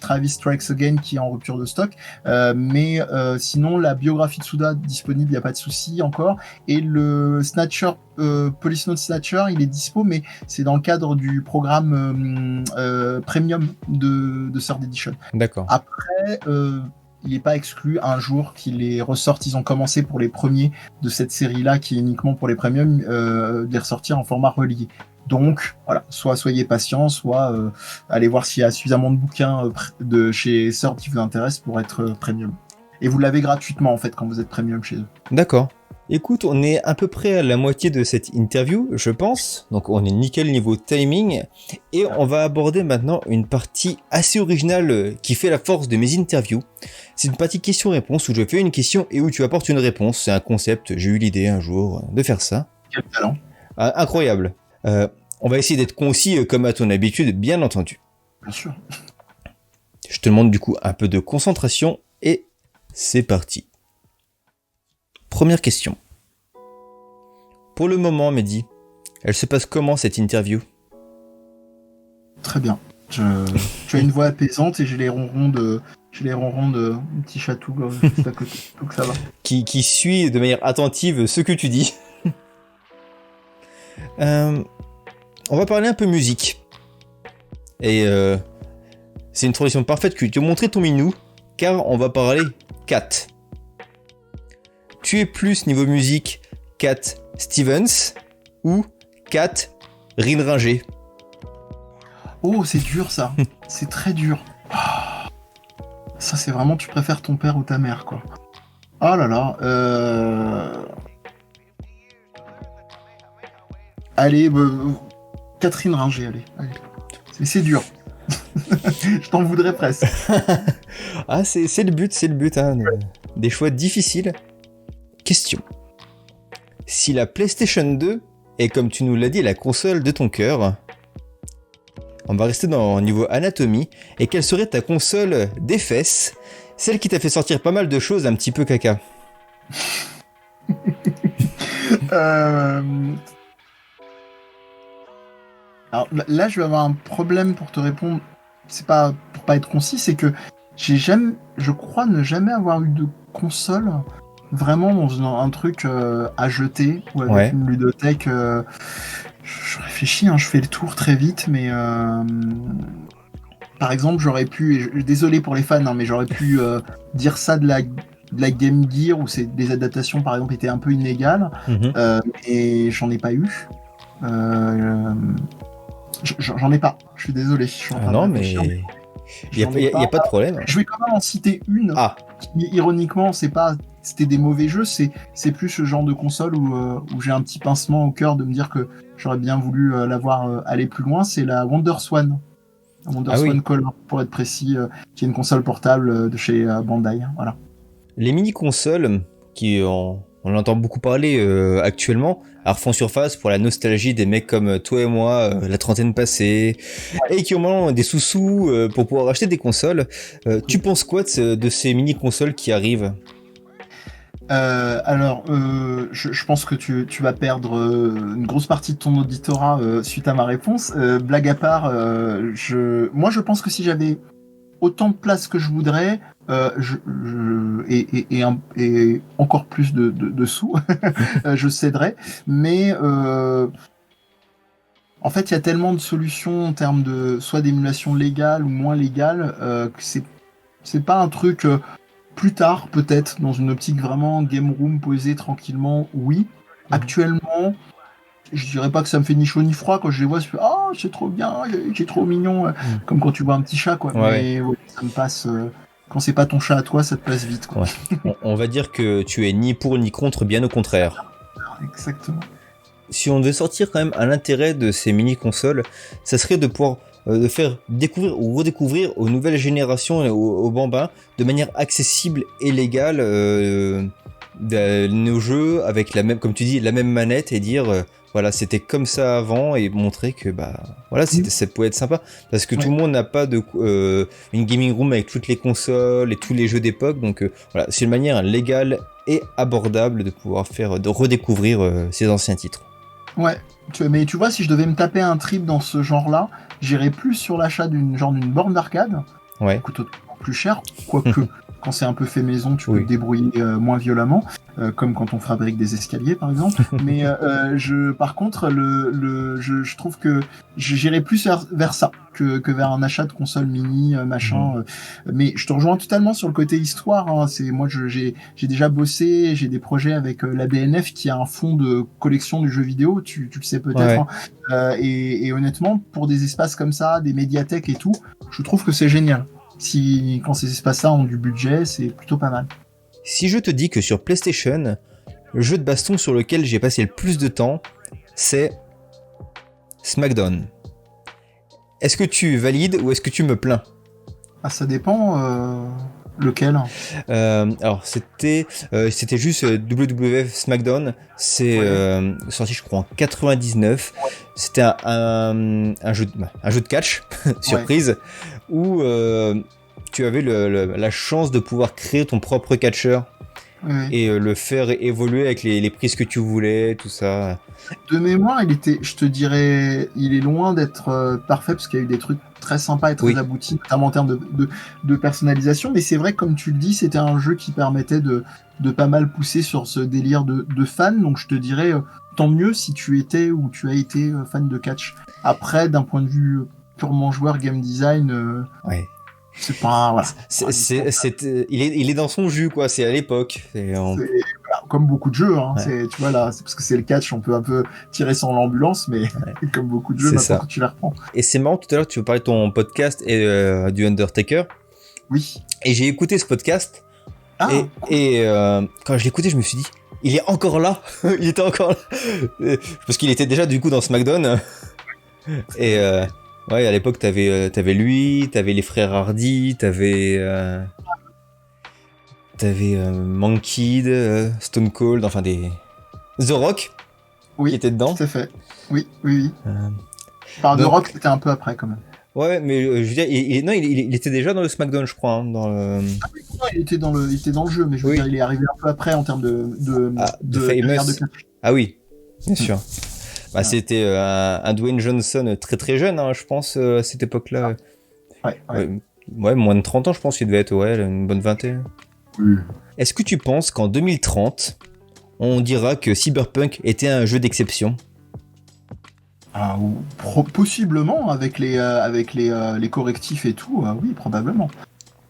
Travis Strikes Again, qui est en rupture de stock. Mais sinon, la biographie de Suda disponible, il n'y a pas de souci encore. Et le Snatcher, Police Note Snatcher, il est dispo, mais c'est dans le cadre du programme premium de Third Edition.
D'accord.
Après... il n'est pas exclu un jour qu'ils les ressortent. Ils ont commencé pour les premiers de cette série-là, qui est uniquement pour les premiums, de les ressortir en format relié. Donc, voilà, soit soyez patients, soit allez voir s'il y a suffisamment de bouquins de chez Third qui vous intéressent pour être premium. Et vous l'avez gratuitement, en fait, quand vous êtes premium chez eux.
D'accord. Écoute, on est à peu près à la moitié de cette interview, je pense. Donc on est nickel niveau timing. Et on va aborder maintenant une partie assez originale qui fait la force de mes interviews. C'est une partie question-réponse où je fais une question et où tu apportes une réponse. C'est un concept, j'ai eu l'idée un jour de faire ça.
Quel talent.
Incroyable. On va essayer d'être concis comme à ton habitude, bien entendu.
Bien sûr.
Je te demande du coup un peu de concentration et c'est parti. Première question. Pour le moment, Mehdi, elle se passe comment cette interview ?
Très bien. Tu as une voix apaisante et j'ai les ronrons de petit chatou juste à côté. Donc ça va.
Qui suit de manière attentive ce que tu dis. On va parler un peu musique. Et c'est une transition parfaite que tu as montré ton minou, car on va parler Cat. Tu es plus niveau musique Cat Stevens ou Cat Rinringer?
Oh, c'est dur ça. C'est très dur. Ça, c'est vraiment, tu préfères ton père ou ta mère, quoi. Oh là là. Allez, Catherine Ringer, allez. C'est dur. Je t'en voudrais presque.
Ah, c'est le but, hein, des choix difficiles. Question. Si la PlayStation 2 est, comme tu nous l'as dit, la console de ton cœur, on va rester dans le niveau anatomie, et quelle serait ta console des fesses, celle qui t'a fait sortir pas mal de choses un petit peu caca?
Alors là, je vais avoir un problème pour te répondre. C'est pas pour pas être concis, c'est que je crois ne jamais avoir eu de console vraiment dans un truc à jeter ou avec une ludothèque. Je réfléchis, hein, je fais le tour très vite, mais par exemple, j'aurais pu, désolé pour les fans, hein, mais j'aurais pu dire ça de la Game Gear où des adaptations par exemple étaient un peu inégales, et j'en ai pas eu. J'en ai pas, je suis désolé.
Non, mais il n'y a pas de problème.
Je vais quand même en citer une. Qui, ironiquement, c'était des mauvais jeux, c'est plus ce genre de console où j'ai un petit pincement au cœur de me dire que j'aurais bien voulu l'avoir aller plus loin. C'est la WonderSwan. WonderSwan Color, pour être précis, qui est une console portable de chez Bandai. Voilà.
Les mini-consoles, on entend beaucoup parler actuellement, refont surface pour la nostalgie des mecs comme toi et moi, la trentaine passée, et qui ont maintenant des sous-sous pour pouvoir acheter des consoles. Tu penses quoi de ces mini-consoles qui arrivent ?
Je pense que tu vas perdre une grosse partie de ton auditorat suite à ma réponse. Blague à part, moi je pense que si j'avais autant de place que je voudrais, et encore plus de sous, je céderais. Mais en fait, il y a tellement de solutions en termes de soit d'émulation légale ou moins légale que c'est pas un truc. Plus tard, peut-être, dans une optique vraiment game room posée tranquillement, oui. Actuellement, je dirais pas que ça me fait ni chaud ni froid quand je les vois. C'est trop bien, c'est trop mignon, comme quand tu vois un petit chat, quoi. Mais ça me passe. Quand c'est pas ton chat à toi, ça te passe vite, quoi.
On va dire que tu es ni pour ni contre, bien au contraire.
Exactement.
Si on devait sortir quand même à l'intérêt de ces mini-consoles, ça serait de pouvoir de faire découvrir ou redécouvrir aux nouvelles générations et aux bambins de manière accessible et légale nos jeux avec la même, comme tu dis, la même manette et dire voilà, c'était comme ça avant et montrer que voilà, ça pouvait être sympa parce que tout le monde n'a pas une gaming room avec toutes les consoles et tous les jeux d'époque, donc voilà, c'est une manière légale et abordable de pouvoir de redécouvrir ces anciens titres.
Ouais, mais tu vois, si je devais me taper un trip dans ce genre-là, j'irais plus sur l'achat d'une borne d'arcade, qui coûte plus cher, quoique quand c'est un peu fait maison, tu peux te débrouiller moins violemment, comme quand on fabrique des escaliers par exemple. Mais par contre, je trouve que j'irais plus vers ça que vers un achat de console mini, machin. Mais je te rejoins totalement sur le côté histoire. Hein. Moi, j'ai déjà bossé, j'ai des projets avec la BNF qui a un fonds de collection du jeu vidéo, tu le sais peut-être. Hein. Et honnêtement, pour des espaces comme ça, des médiathèques et tout, je trouve que c'est génial. Quand ces espaces-là ont du budget, c'est plutôt pas mal.
Si je te dis que sur PlayStation, le jeu de baston sur lequel j'ai passé le plus de temps, c'est Smackdown. Est-ce que tu valides ou est-ce que tu me plains ?
Ça dépend. Lequel ?
Alors c'était juste WWF Smackdown. C'est sorti, je crois, en 99. C'était un jeu de catch surprise où tu avais la chance de pouvoir créer ton propre catcheur et le faire évoluer avec les prises que tu voulais, tout ça.
De mémoire, je te dirais, il est loin d'être parfait parce qu'il y a eu des trucs très sympas et très aboutis, notamment en termes de personnalisation. Mais c'est vrai, comme tu le dis, c'était un jeu qui permettait de pas mal pousser sur ce délire de fan. Donc je te dirais, tant mieux si tu étais ou tu as été fan de catch. Après, d'un point de vue purement joueur, game design, c'est pas... Voilà.
Il est dans son jus, quoi. C'est à l'époque.
Comme beaucoup de jeux, hein. Tu vois là, c'est parce que c'est le catch, on peut un peu tirer sans l'ambulance, mais comme beaucoup de jeux, maintenant que tu les reprends.
Et c'est marrant, tout à l'heure tu veux parler de ton podcast et du Undertaker.
Oui.
Et j'ai écouté ce podcast et quand je l'ai écouté, je me suis dit, il est encore là. Il était encore là. Parce qu'il était déjà du coup dans SmackDown. Et ouais, à l'époque, t'avais lui, t'avais les frères Hardy, t'avais Mankind, Stone Cold, enfin des... The Rock,
Oui,
qui était dedans.
tout à fait. Oui, oui, oui.
Euh,
Enfin, The
donc,
Rock, c'était un peu après, quand même.
ouais, mais je veux dire, non, il était déjà dans le SmackDown, je crois, hein, dans le...
Non, il était dans le jeu, mais je veux
Oui.
dire, il est arrivé un peu après en termes de
Famous.
carrière de catch.
Ah oui, bien sûr. Bah,
Ouais.
c'était un Dwayne Johnson très très jeune, hein, je pense, à cette époque-là.
Ouais.
Ouais, moins de 30 ans, je pense qu'il devait être, ouais, une bonne vingtaine.
Oui.
Est-ce que tu penses qu'en 2030, on dira que Cyberpunk était un jeu d'exception?
Ah, possiblement, avec les correctifs et tout, oui, probablement.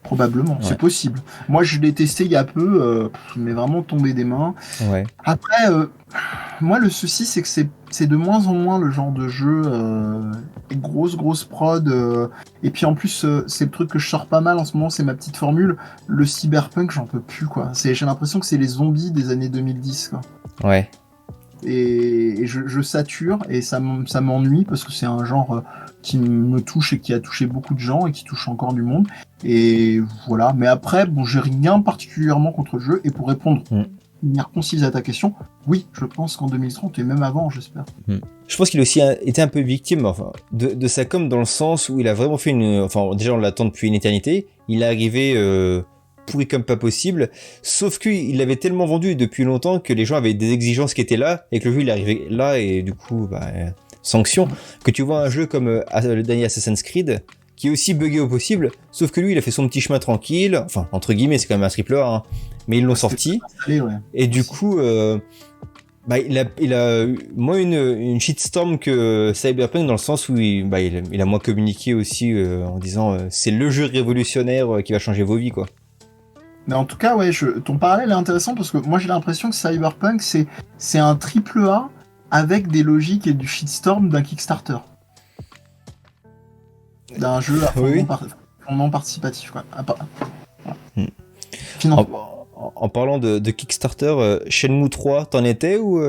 Probablement,
Ouais.
c'est possible. Moi, je l'ai testé il y a peu, il m'est vraiment tombé des mains.
Ouais.
Après, moi, le souci, c'est que c'est de moins en moins le genre de jeu grosse prod. Et puis en plus, c'est le truc que je sors pas mal en ce moment, c'est ma petite formule. Le cyberpunk, j'en peux plus, quoi. J'ai l'impression que c'est les zombies des années 2010, quoi.
Ouais.
Et je sature et ça m'ennuie parce que c'est un genre qui me touche et qui a touché beaucoup de gens et qui touche encore du monde. Et voilà. Mais après, bon, j'ai rien particulièrement contre le jeu. Et pour répondre de manière concise à ta question, oui, je pense qu'en 2030 et même avant, j'espère.
Je pense qu'il a aussi été un peu victime enfin, de sa com dans le sens où il a vraiment fait une... Enfin, déjà, on l'attend depuis une éternité. Il est arrivé pourri comme pas possible. Sauf qu'il l'avait tellement vendu depuis longtemps que les gens avaient des exigences qui étaient là et que le jeu, il est arrivé là et du coup, bah, sanction. Que tu vois un jeu comme le dernier Assassin's Creed qui est aussi buggé au possible, sauf que lui, il a fait son petit chemin tranquille. Enfin, entre guillemets, c'est quand même un triple A, hein, mais ils l'ont sorti.
Installé, ouais.
Et du coup... bah, il a moins une shitstorm que Cyberpunk dans le sens où il a moins communiqué aussi en disant c'est le jeu révolutionnaire qui va changer vos vies quoi.
Mais en tout cas, ouais, ton parallèle est intéressant parce que moi j'ai l'impression que Cyberpunk c'est un triple A avec des logiques et du shitstorm d'un Kickstarter. D'un jeu à fondement participatif, quoi. Voilà.
En parlant de Kickstarter, Shenmue 3, t'en étais ou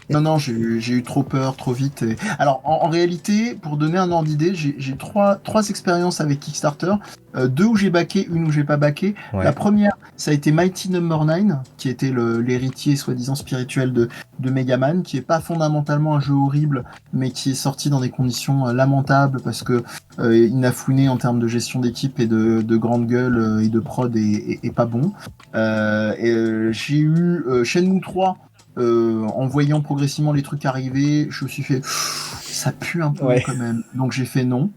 Non, j'ai eu trop peur, trop vite. Alors, en réalité, pour donner un ordre d'idée, j'ai trois expériences avec Kickstarter. 2 où j'ai backé, une où j'ai pas backé.
Ouais.
La première, ça a été Mighty Number 9, qui était l'héritier soi-disant spirituel de Megaman, qui est pas fondamentalement un jeu horrible, mais qui est sorti dans des conditions lamentables parce que inafouné en termes de gestion d'équipe et de grande gueule et de prod et pas bon. J'ai eu Shenmue 3. En voyant progressivement les trucs arriver, je me suis fait ça pue un peu quand même. Donc j'ai fait non.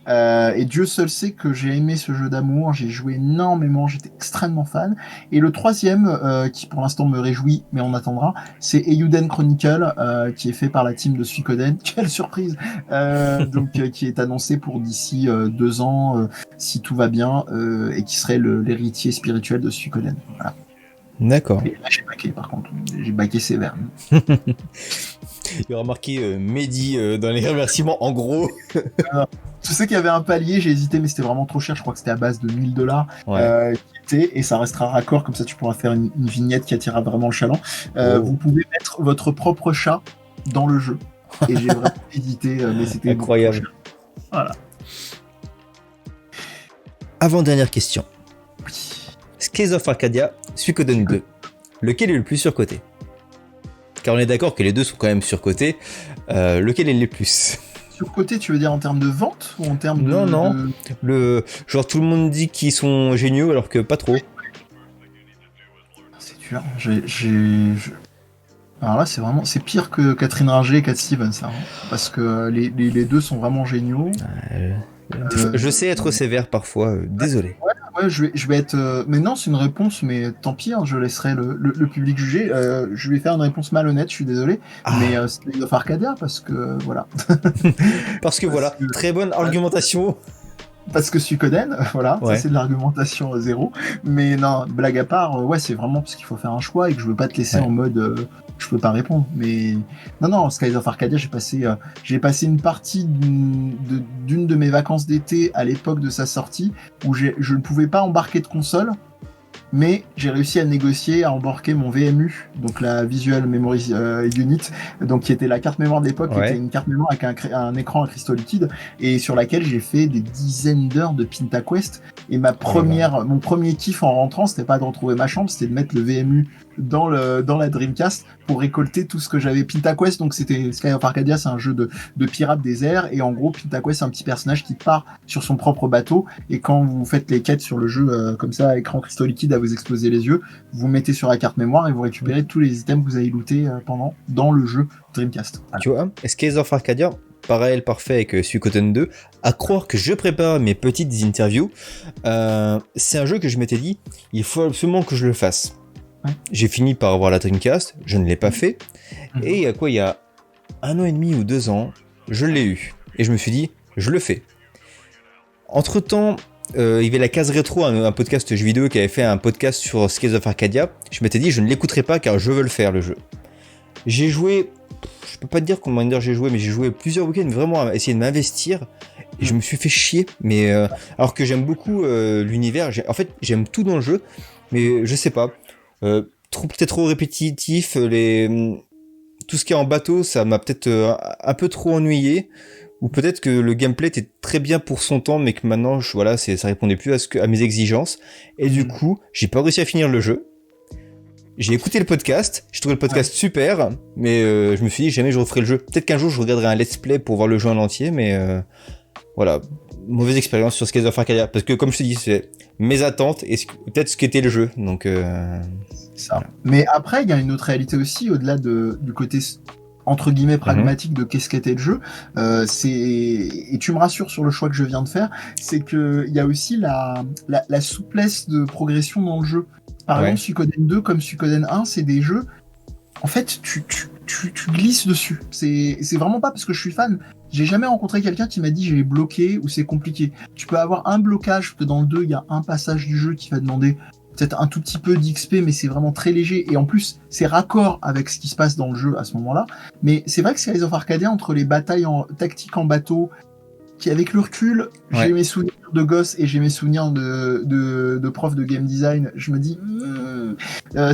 Et Dieu seul sait que j'ai aimé ce jeu d'amour, j'ai joué énormément, j'étais extrêmement fan. Et le troisième, qui pour l'instant me réjouit, mais on attendra, c'est Eiyuden Chronicle, qui est fait par la team de Suikoden. Quelle surprise donc qui est annoncé pour d'ici 2 ans, si tout va bien, et qui serait l'héritier spirituel de Suikoden. Voilà.
D'accord.
Et là, j'ai backé par contre, j'ai backé sévère.
Il y aura marqué Mehdi dans les remerciements en gros.
Je sais qu'il y avait un palier, j'ai hésité, mais c'était vraiment trop cher. Je crois que c'était à base de $1000. Et ça restera raccord, comme ça tu pourras faire une vignette qui attirera vraiment le chaland. Vous pouvez mettre votre propre chat dans le jeu. Et j'ai vraiment hésité, mais c'était
incroyable.
Voilà.
Avant-dernière question. Skies of Arcadia, Suikoden 2. Lequel est le plus surcoté? Car on est d'accord que les deux sont quand même surcotés. Lequel est le plus?
Surcoté, tu veux dire en termes de vente ou en termes de...
Non. Genre tout le monde dit qu'ils sont géniaux alors que pas trop.
C'est dur. Alors là, c'est pire que Catherine Ringer et Cat Stevens, ça, hein, parce que les deux sont vraiment géniaux.
Je sais être sévère parfois, désolé.
Ouais, je vais être... Mais non, c'est une réponse, mais tant pis, hein, je laisserai le public juger. Je vais faire une réponse malhonnête, je suis désolé, mais c'est Skies of Arcadia, parce que voilà.
parce que voilà, très bonne argumentation.
Parce que Suikoden, voilà, ça c'est de l'argumentation zéro. Mais non, blague à part, ouais, c'est vraiment parce qu'il faut faire un choix et que je veux pas te laisser en mode je peux pas répondre. Mais non, Skies of Arcadia, j'ai passé une partie d'une de mes vacances d'été à l'époque de sa sortie où je ne pouvais pas embarquer de console mais j'ai réussi à négocier, à embarquer mon VMU, donc la Visual Memory Unit, donc qui était la carte mémoire de l'époque, qui était une carte mémoire avec un écran à cristaux liquides, et sur laquelle j'ai fait des dizaines d'heures de PintaQuest. Et mon premier kiff en rentrant, c'était pas de retrouver ma chambre, c'était de mettre le VMU dans la Dreamcast pour récolter tout ce que j'avais. PintaQuest, donc c'était Sky of Arcadia, c'est un jeu de pirates des airs, et en gros PintaQuest c'est un petit personnage qui part sur son propre bateau, et quand vous faites les quêtes sur le jeu comme ça, écran cristaux liquide à vous exploser les yeux, vous mettez sur la carte mémoire et vous récupérez tous les items que vous avez lootés pendant dans le jeu Dreamcast.
Voilà. Tu vois, Skies of Arcadia, pareil, parfait avec Suikoden 2, à croire que je prépare mes petites interviews, c'est un jeu que je m'étais dit, il faut absolument que je le fasse. J'ai fini par avoir la Dreamcast, je ne l'ai pas fait, et il y a 1 an et demi ou 2 ans, je l'ai eu, et je me suis dit, je le fais. Entre temps, il y avait la case rétro, un podcast jeu vidéo qui avait fait un podcast sur Skies of Arcadia. Je m'étais dit, je ne l'écouterai pas car je veux le faire, le jeu. J'ai joué, je peux pas te dire combien d'heures j'ai joué, mais j'ai joué plusieurs week-ends vraiment à essayer de m'investir, et je me suis fait chier, mais alors que j'aime beaucoup l'univers, en fait j'aime tout dans le jeu, mais je sais pas. Peut-être trop répétitif, tout ce qui est en bateau, ça m'a peut-être un peu trop ennuyé, ou peut-être que le gameplay était très bien pour son temps, mais que maintenant, ça répondait plus à mes exigences, et du coup, j'ai pas réussi à finir le jeu. J'ai écouté le podcast, j'ai trouvé le podcast super, mais je me suis dit jamais je referai le jeu. Peut-être qu'un jour je regarderai un let's play pour voir le jeu en entier, mais voilà, mauvaise expérience sur Skies of Arcadia, parce que comme je te dis, c'est mes attentes et peut-être ce qu'était le jeu, donc
ça. Mais après, il y a une autre réalité aussi, au-delà du côté entre guillemets pragmatique de qu'est-ce qu'était le jeu, et tu me rassures sur le choix que je viens de faire, c'est que il y a aussi la souplesse de progression dans le jeu. Par exemple, Suikoden 2 comme Suikoden 1, c'est des jeux, en fait, tu glisses dessus. C'est vraiment pas parce que je suis fan. J'ai jamais rencontré quelqu'un qui m'a dit j'ai bloqué ou c'est compliqué. Tu peux avoir un blocage, parce que dans le 2, il y a un passage du jeu qui va demander peut-être un tout petit peu d'XP, mais c'est vraiment très léger. Et en plus, c'est raccord avec ce qui se passe dans le jeu à ce moment-là. Mais c'est vrai que Skies of Arcadia, entre les batailles tactiques en bateau, qui avec le recul, j'ai mes souvenirs de gosse et j'ai mes souvenirs de prof de game design, je me dis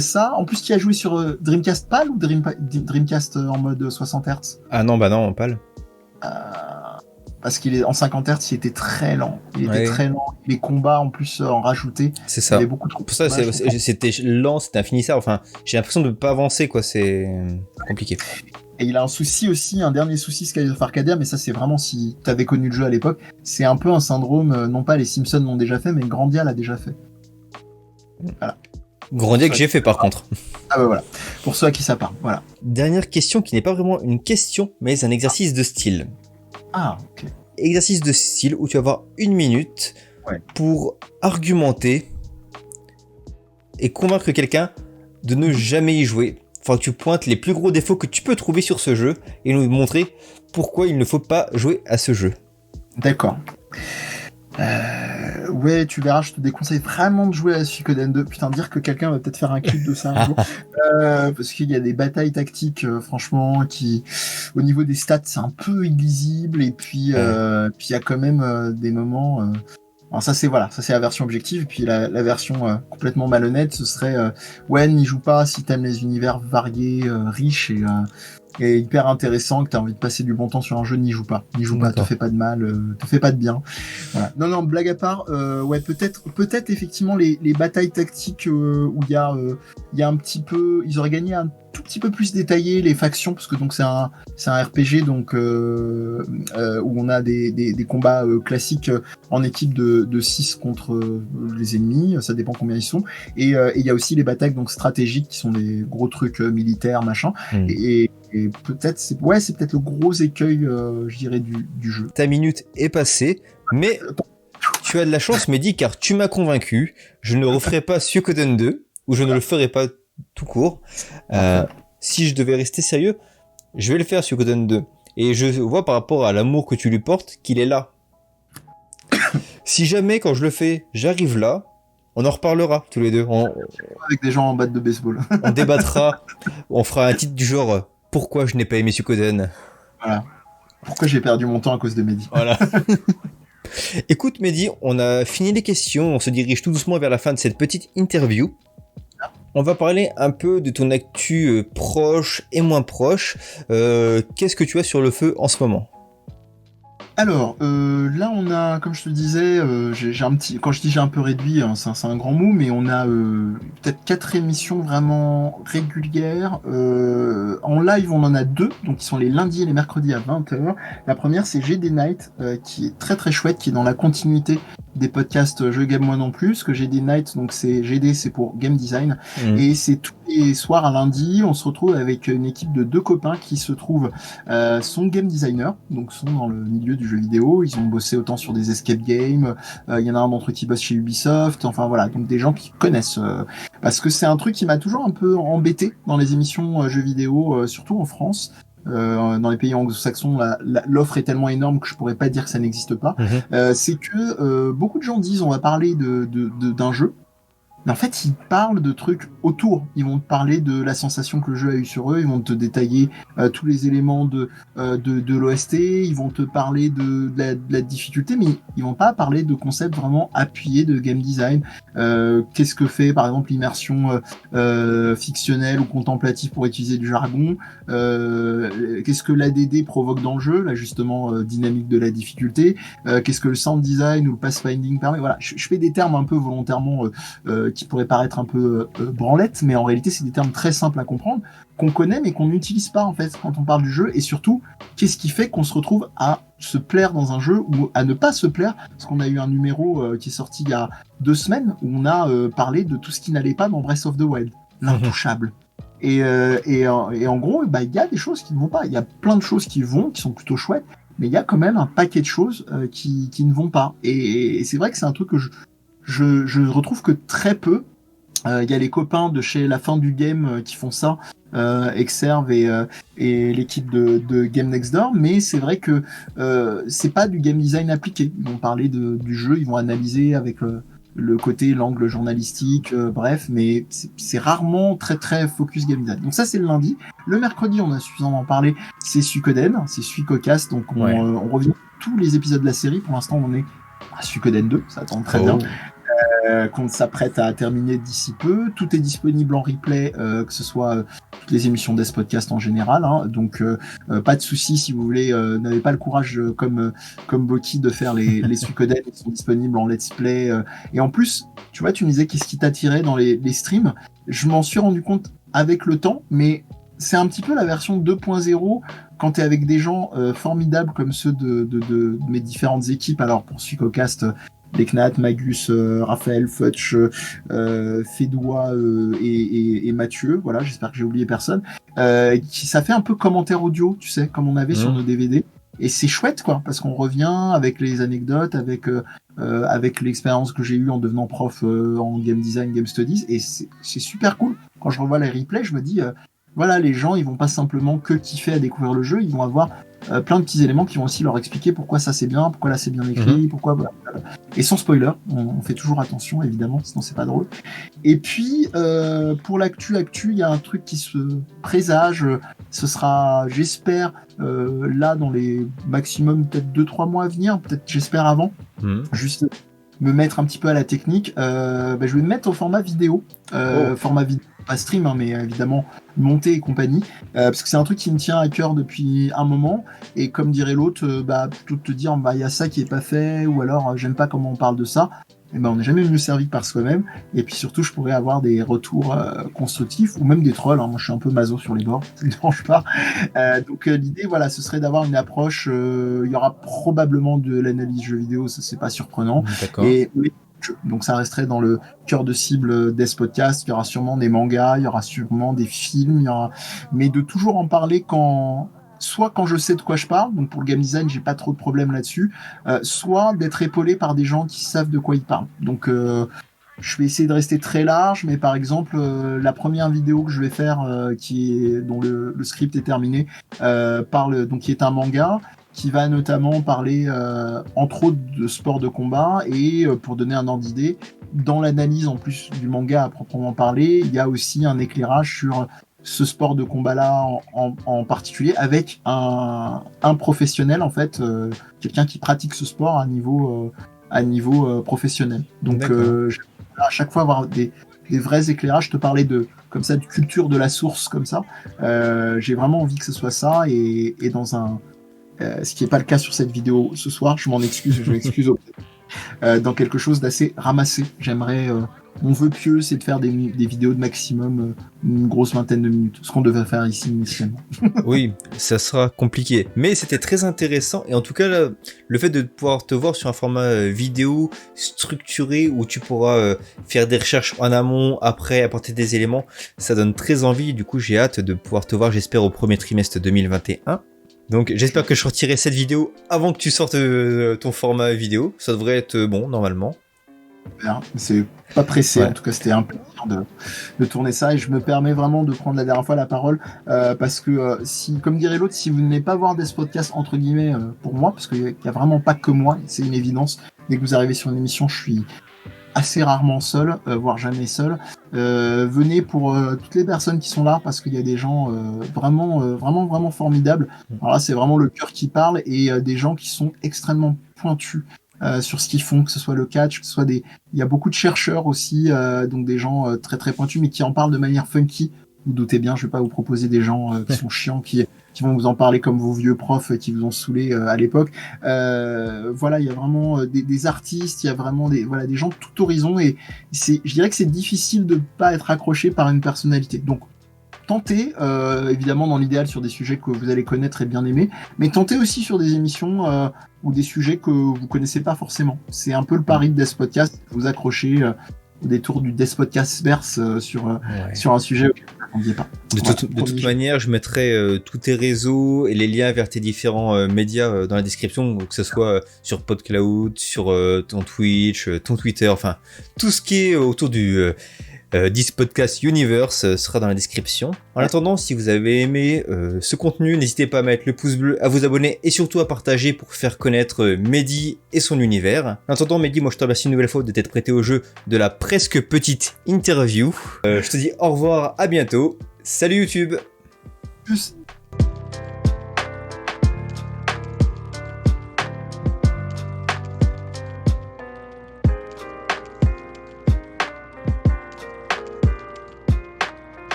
ça, en plus tu as joué sur Dreamcast PAL ou Dreamcast en mode 60 Hz?
Ah non, bah non, PAL.
Parce qu'il est en 50 Hz, il était très lent. Très lent. Les combats en plus en rajouté.
C'est ça.
Il y avait beaucoup trop.
Pour ça, c'était lent, c'était infinissable. Enfin, j'ai l'impression de ne pas avancer, quoi. C'est compliqué.
Et il a un souci aussi, un dernier souci Skies of Arcadia, mais ça c'est vraiment si t'avais connu le jeu à l'époque, c'est un peu un syndrome, non pas les Simpsons l'ont déjà fait, mais Grandia l'a déjà fait. Voilà.
Grandia que j'ai fait par contre.
Ah bah voilà, pour ceux à qui ça parle, voilà.
Dernière question qui n'est pas vraiment une question, mais un exercice de style.
Ah, ok.
Exercice de style où tu vas avoir 1 minute pour argumenter et convaincre quelqu'un de ne jamais y jouer. Enfin, tu pointes les plus gros défauts que tu peux trouver sur ce jeu et nous montrer pourquoi il ne faut pas jouer à ce jeu.
D'accord. Ouais, tu verras, je te déconseille vraiment de jouer à Suikoden 2. Putain, dire que quelqu'un va peut-être faire un clip de ça un jour. Parce qu'il y a des batailles tactiques, franchement, qui, au niveau des stats, c'est un peu illisible. Et puis, il y a quand même des moments. Alors ça c'est la version objective, et puis la version complètement malhonnête, ce serait n'y joue pas si t'aimes les univers variés, riches et hyper intéressants, que t'as envie de passer du bon temps sur un jeu, n'y joue pas, te fais pas de mal, te fais pas de bien. Voilà. Non, blague à part, peut-être effectivement les batailles tactiques où il y a un petit peu, ils auraient gagné un tout petit peu plus détaillé les factions, parce que donc c'est un RPG donc où on a des combats classiques en équipe de 6 contre les ennemis, ça dépend combien ils sont, et il y a aussi les batailles donc stratégiques qui sont des gros trucs militaires machin, et peut-être c'est peut-être le gros écueil je dirais du jeu.
Ta minute est passée, mais tu as de la chance Mehdi, car tu m'as convaincu, je ne referai pas Suikoden 2, ou je ne le ferai pas tout court. Si je devais rester sérieux, je vais le faire Suikoden 2. Et je vois par rapport à l'amour que tu lui portes qu'il est là. Si jamais quand je le fais, j'arrive là, on en reparlera tous les deux.
Avec des gens en batte de baseball.
On débattra, on fera un titre du genre pourquoi je n'ai pas aimé Suikoden.
Voilà. Pourquoi j'ai perdu mon temps à cause de Mehdi.
Voilà. Écoute Mehdi, on a fini les questions, on se dirige tout doucement vers la fin de cette petite interview. On va parler un peu de ton actu proche et moins proche. Qu'est-ce que tu as sur le feu en ce moment ?
Alors, là, on a, comme je te disais, j'ai un petit, quand je dis j'ai un peu réduit, hein, c'est un grand mot, mais on a peut-être 4 émissions vraiment régulières. En live, on en a 2, donc qui sont les lundis et les mercredis à 20h. La première, c'est GD Night, qui est très très chouette, qui est dans la continuité des podcasts Je Game Moi Non Plus, parce que GD Night, donc c'est GD, c'est pour Game Design, et c'est tous les soirs à lundi, on se retrouve avec une équipe de 2 copains qui se trouvent, sont game designers, donc sont dans le milieu du jeu vidéo, ils ont bossé autant sur des escape games, il y en a un d'entre eux qui bosse chez Ubisoft, enfin voilà, donc des gens qui connaissent, parce que c'est un truc qui m'a toujours un peu embêté dans les émissions jeux vidéo, surtout en France. Dans les pays anglo-saxons, l'offre est tellement énorme que je pourrais pas dire que ça n'existe pas. C'est que beaucoup de gens disent on va parler d'un jeu. Mais en fait, ils parlent de trucs autour. Ils vont te parler de la sensation que le jeu a eu sur eux. Ils vont te détailler tous les éléments de l'OST. Ils vont te parler de la difficulté, mais ils vont pas parler de concepts vraiment appuyés de game design. Qu'est-ce que fait, par exemple, l'immersion fictionnelle ou contemplative pour utiliser du jargon. Qu'est-ce que l'ADD provoque dans le jeu, là justement dynamique de la difficulté. Qu'est-ce que le sound design ou le pathfinding permet. Voilà, je fais des termes un peu volontairement qui pourraient paraître un peu branlettes, mais en réalité c'est des termes très simples à comprendre, qu'on connaît mais qu'on n'utilise pas en fait quand on parle du jeu, et surtout qu'est-ce qui fait qu'on se retrouve à se plaire dans un jeu ou à ne pas se plaire, parce qu'on a eu un numéro qui est sorti il y a 2 semaines où on a parlé de tout ce qui n'allait pas dans Breath of the Wild, l'intouchable. Et en gros, bah, il y a des choses qui ne vont pas, il y a plein de choses qui vont, qui sont plutôt chouettes, mais il y a quand même un paquet de choses qui ne vont pas, et c'est vrai que c'est un truc que je retrouve que très peu. Il y a les copains de chez La Fin du Game qui font ça, Exerve et l'équipe de Game Next Door, mais c'est vrai que c'est pas du game design appliqué. Ils vont parler du jeu, ils vont analyser avec le côté, l'angle journalistique, bref, mais c'est rarement très très focus game design. Donc ça, c'est le lundi. Le mercredi, on a suffisamment parlé, c'est Suikoden, c'est Suikocast, donc on revient tous les épisodes de la série. Pour l'instant, on est à Suikoden 2, ça tombe très bien. Qu'on s'apprête à terminer d'ici peu. Tout est disponible en replay, que ce soit toutes les émissions d'Es Podcast en général, hein. Donc pas de souci si vous voulez, n'avez pas le courage comme Boki de faire les Suikoden, ils sont disponibles en let's play. Et en plus, tu vois, tu me disais qu'est-ce qui t'attirait dans les streams. Je m'en suis rendu compte avec le temps, mais c'est un petit peu la version 2.0 quand tu es avec des gens formidables comme ceux de mes différentes équipes. Alors pour Suikocast, Leknat, Magus, Raphaël, Futch, Fédois et Mathieu, voilà, j'espère que j'ai oublié personne. Ça fait un peu commentaire audio, tu sais, comme on avait sur nos DVD. Et c'est chouette, quoi, parce qu'on revient avec les anecdotes, avec l'expérience que j'ai eue en devenant prof en game design, game studies, et c'est super cool. Quand je revois les replays, je me dis, voilà, les gens, ils vont pas simplement que kiffer à découvrir le jeu, ils vont avoir plein de petits éléments qui vont aussi leur expliquer pourquoi ça c'est bien, pourquoi là c'est bien écrit, pourquoi voilà. Et sans spoiler, on fait toujours attention évidemment, sinon c'est pas drôle. Et puis pour l'actu, il y a un truc qui se présage, ce sera, j'espère, là dans les maximum peut-être 2-3 mois à venir, peut-être j'espère avant, juste me mettre un petit peu à la technique, je vais me mettre au format vidéo, format vidéo, pas stream, hein, mais évidemment monter et compagnie, parce que c'est un truc qui me tient à cœur depuis un moment, et comme dirait l'autre, plutôt de te dire il y a ça qui est pas fait, ou alors j'aime pas comment on parle de ça, et on n'est jamais mieux servi que par soi-même, et puis surtout je pourrais avoir des retours constructifs, ou même des trolls, hein. Moi je suis un peu maso sur les bords, ça ne me dérange pas. Donc l'idée, voilà, ce serait d'avoir une approche, il y aura probablement de l'analyse jeux vidéo, ça c'est pas surprenant, donc ça resterait dans le cœur de cible des podcasts. Il y aura sûrement des mangas, il y aura sûrement des films, mais de toujours en parler soit quand je sais de quoi je parle, donc pour le game design j'ai pas trop de problème là-dessus, soit d'être épaulé par des gens qui savent de quoi ils parlent. Donc je vais essayer de rester très large, mais par exemple la première vidéo que je vais faire, dont le script est terminé, qui est un manga, qui va notamment parler entre autres de sport de combat, et pour donner un ordre d'idée, dans l'analyse en plus du manga à proprement parler, il y a aussi un éclairage sur ce sport de combat-là en particulier avec un professionnel, en fait, quelqu'un qui pratique ce sport à niveau professionnel. Donc, à chaque fois avoir des vrais éclairages. Je te parlais de culture de la source comme ça. J'ai vraiment envie que ce soit ça et dans un ce qui n'est pas le cas sur cette vidéo ce soir, je m'en excuse, je m'excuse dans quelque chose d'assez ramassé. J'aimerais, mon vœu pieux, c'est de faire des vidéos de maximum une grosse vingtaine de minutes, ce qu'on devait faire ici initialement.
Oui, ça sera compliqué, mais c'était très intéressant et en tout cas là, le fait de pouvoir te voir sur un format vidéo structuré où tu pourras faire des recherches en amont, après apporter des éléments, ça donne très envie. Du coup, j'ai hâte de pouvoir te voir, j'espère au premier trimestre 2021. Donc j'espère que je sortirai cette vidéo avant que tu sortes ton format vidéo. Ça devrait être bon normalement.
C'est pas pressé, en tout cas c'était un plaisir de tourner ça et je me permets vraiment de prendre la dernière fois la parole parce que si, comme dirait l'autre, si vous n'aimez pas voir des podcasts entre guillemets pour moi, parce qu'il n'y a vraiment pas que moi, c'est une évidence, dès que vous arrivez sur une émission je suis assez rarement seul, voire jamais seul. Venez pour toutes les personnes qui sont là parce qu'il y a des gens vraiment formidables. Alors là, c'est vraiment le cœur qui parle et des gens qui sont extrêmement pointus sur ce qu'ils font, que ce soit le catch, que ce soit il y a beaucoup de chercheurs aussi, donc des gens très très pointus, mais qui en parlent de manière funky. Vous doutez bien, je vais pas vous proposer des gens qui sont chiants, qui vont vous en parler comme vos vieux profs qui vous ont saoulé à l'époque. Voilà, il y a vraiment des artistes, il y a vraiment des gens de tout horizon et je dirais que c'est difficile de pas être accroché par une personnalité. Donc tentez, évidemment dans l'idéal sur des sujets que vous allez connaître et bien aimer, mais tentez aussi sur des émissions ou des sujets que vous connaissez pas forcément. C'est un peu le pari de Death Podcast, vous accrochez au détour du Death Podcast verse sur un sujet auquel vous n'attendiez pas.
De toute manière, je mettrai tous tes réseaux et les liens vers tes différents médias dans la description, que ce soit sur PodCloud, sur ton Twitch, ton Twitter, enfin tout ce qui est autour du This Podcast Universe sera dans la description. En attendant, si vous avez aimé ce contenu, n'hésitez pas à mettre le pouce bleu, à vous abonner et surtout à partager pour faire connaître Mehdi et son univers. En attendant, Mehdi, moi je te remercie une nouvelle fois de t'être prêté au jeu de la presque petite interview. Je te dis au revoir, à bientôt. Salut YouTube.
Plus.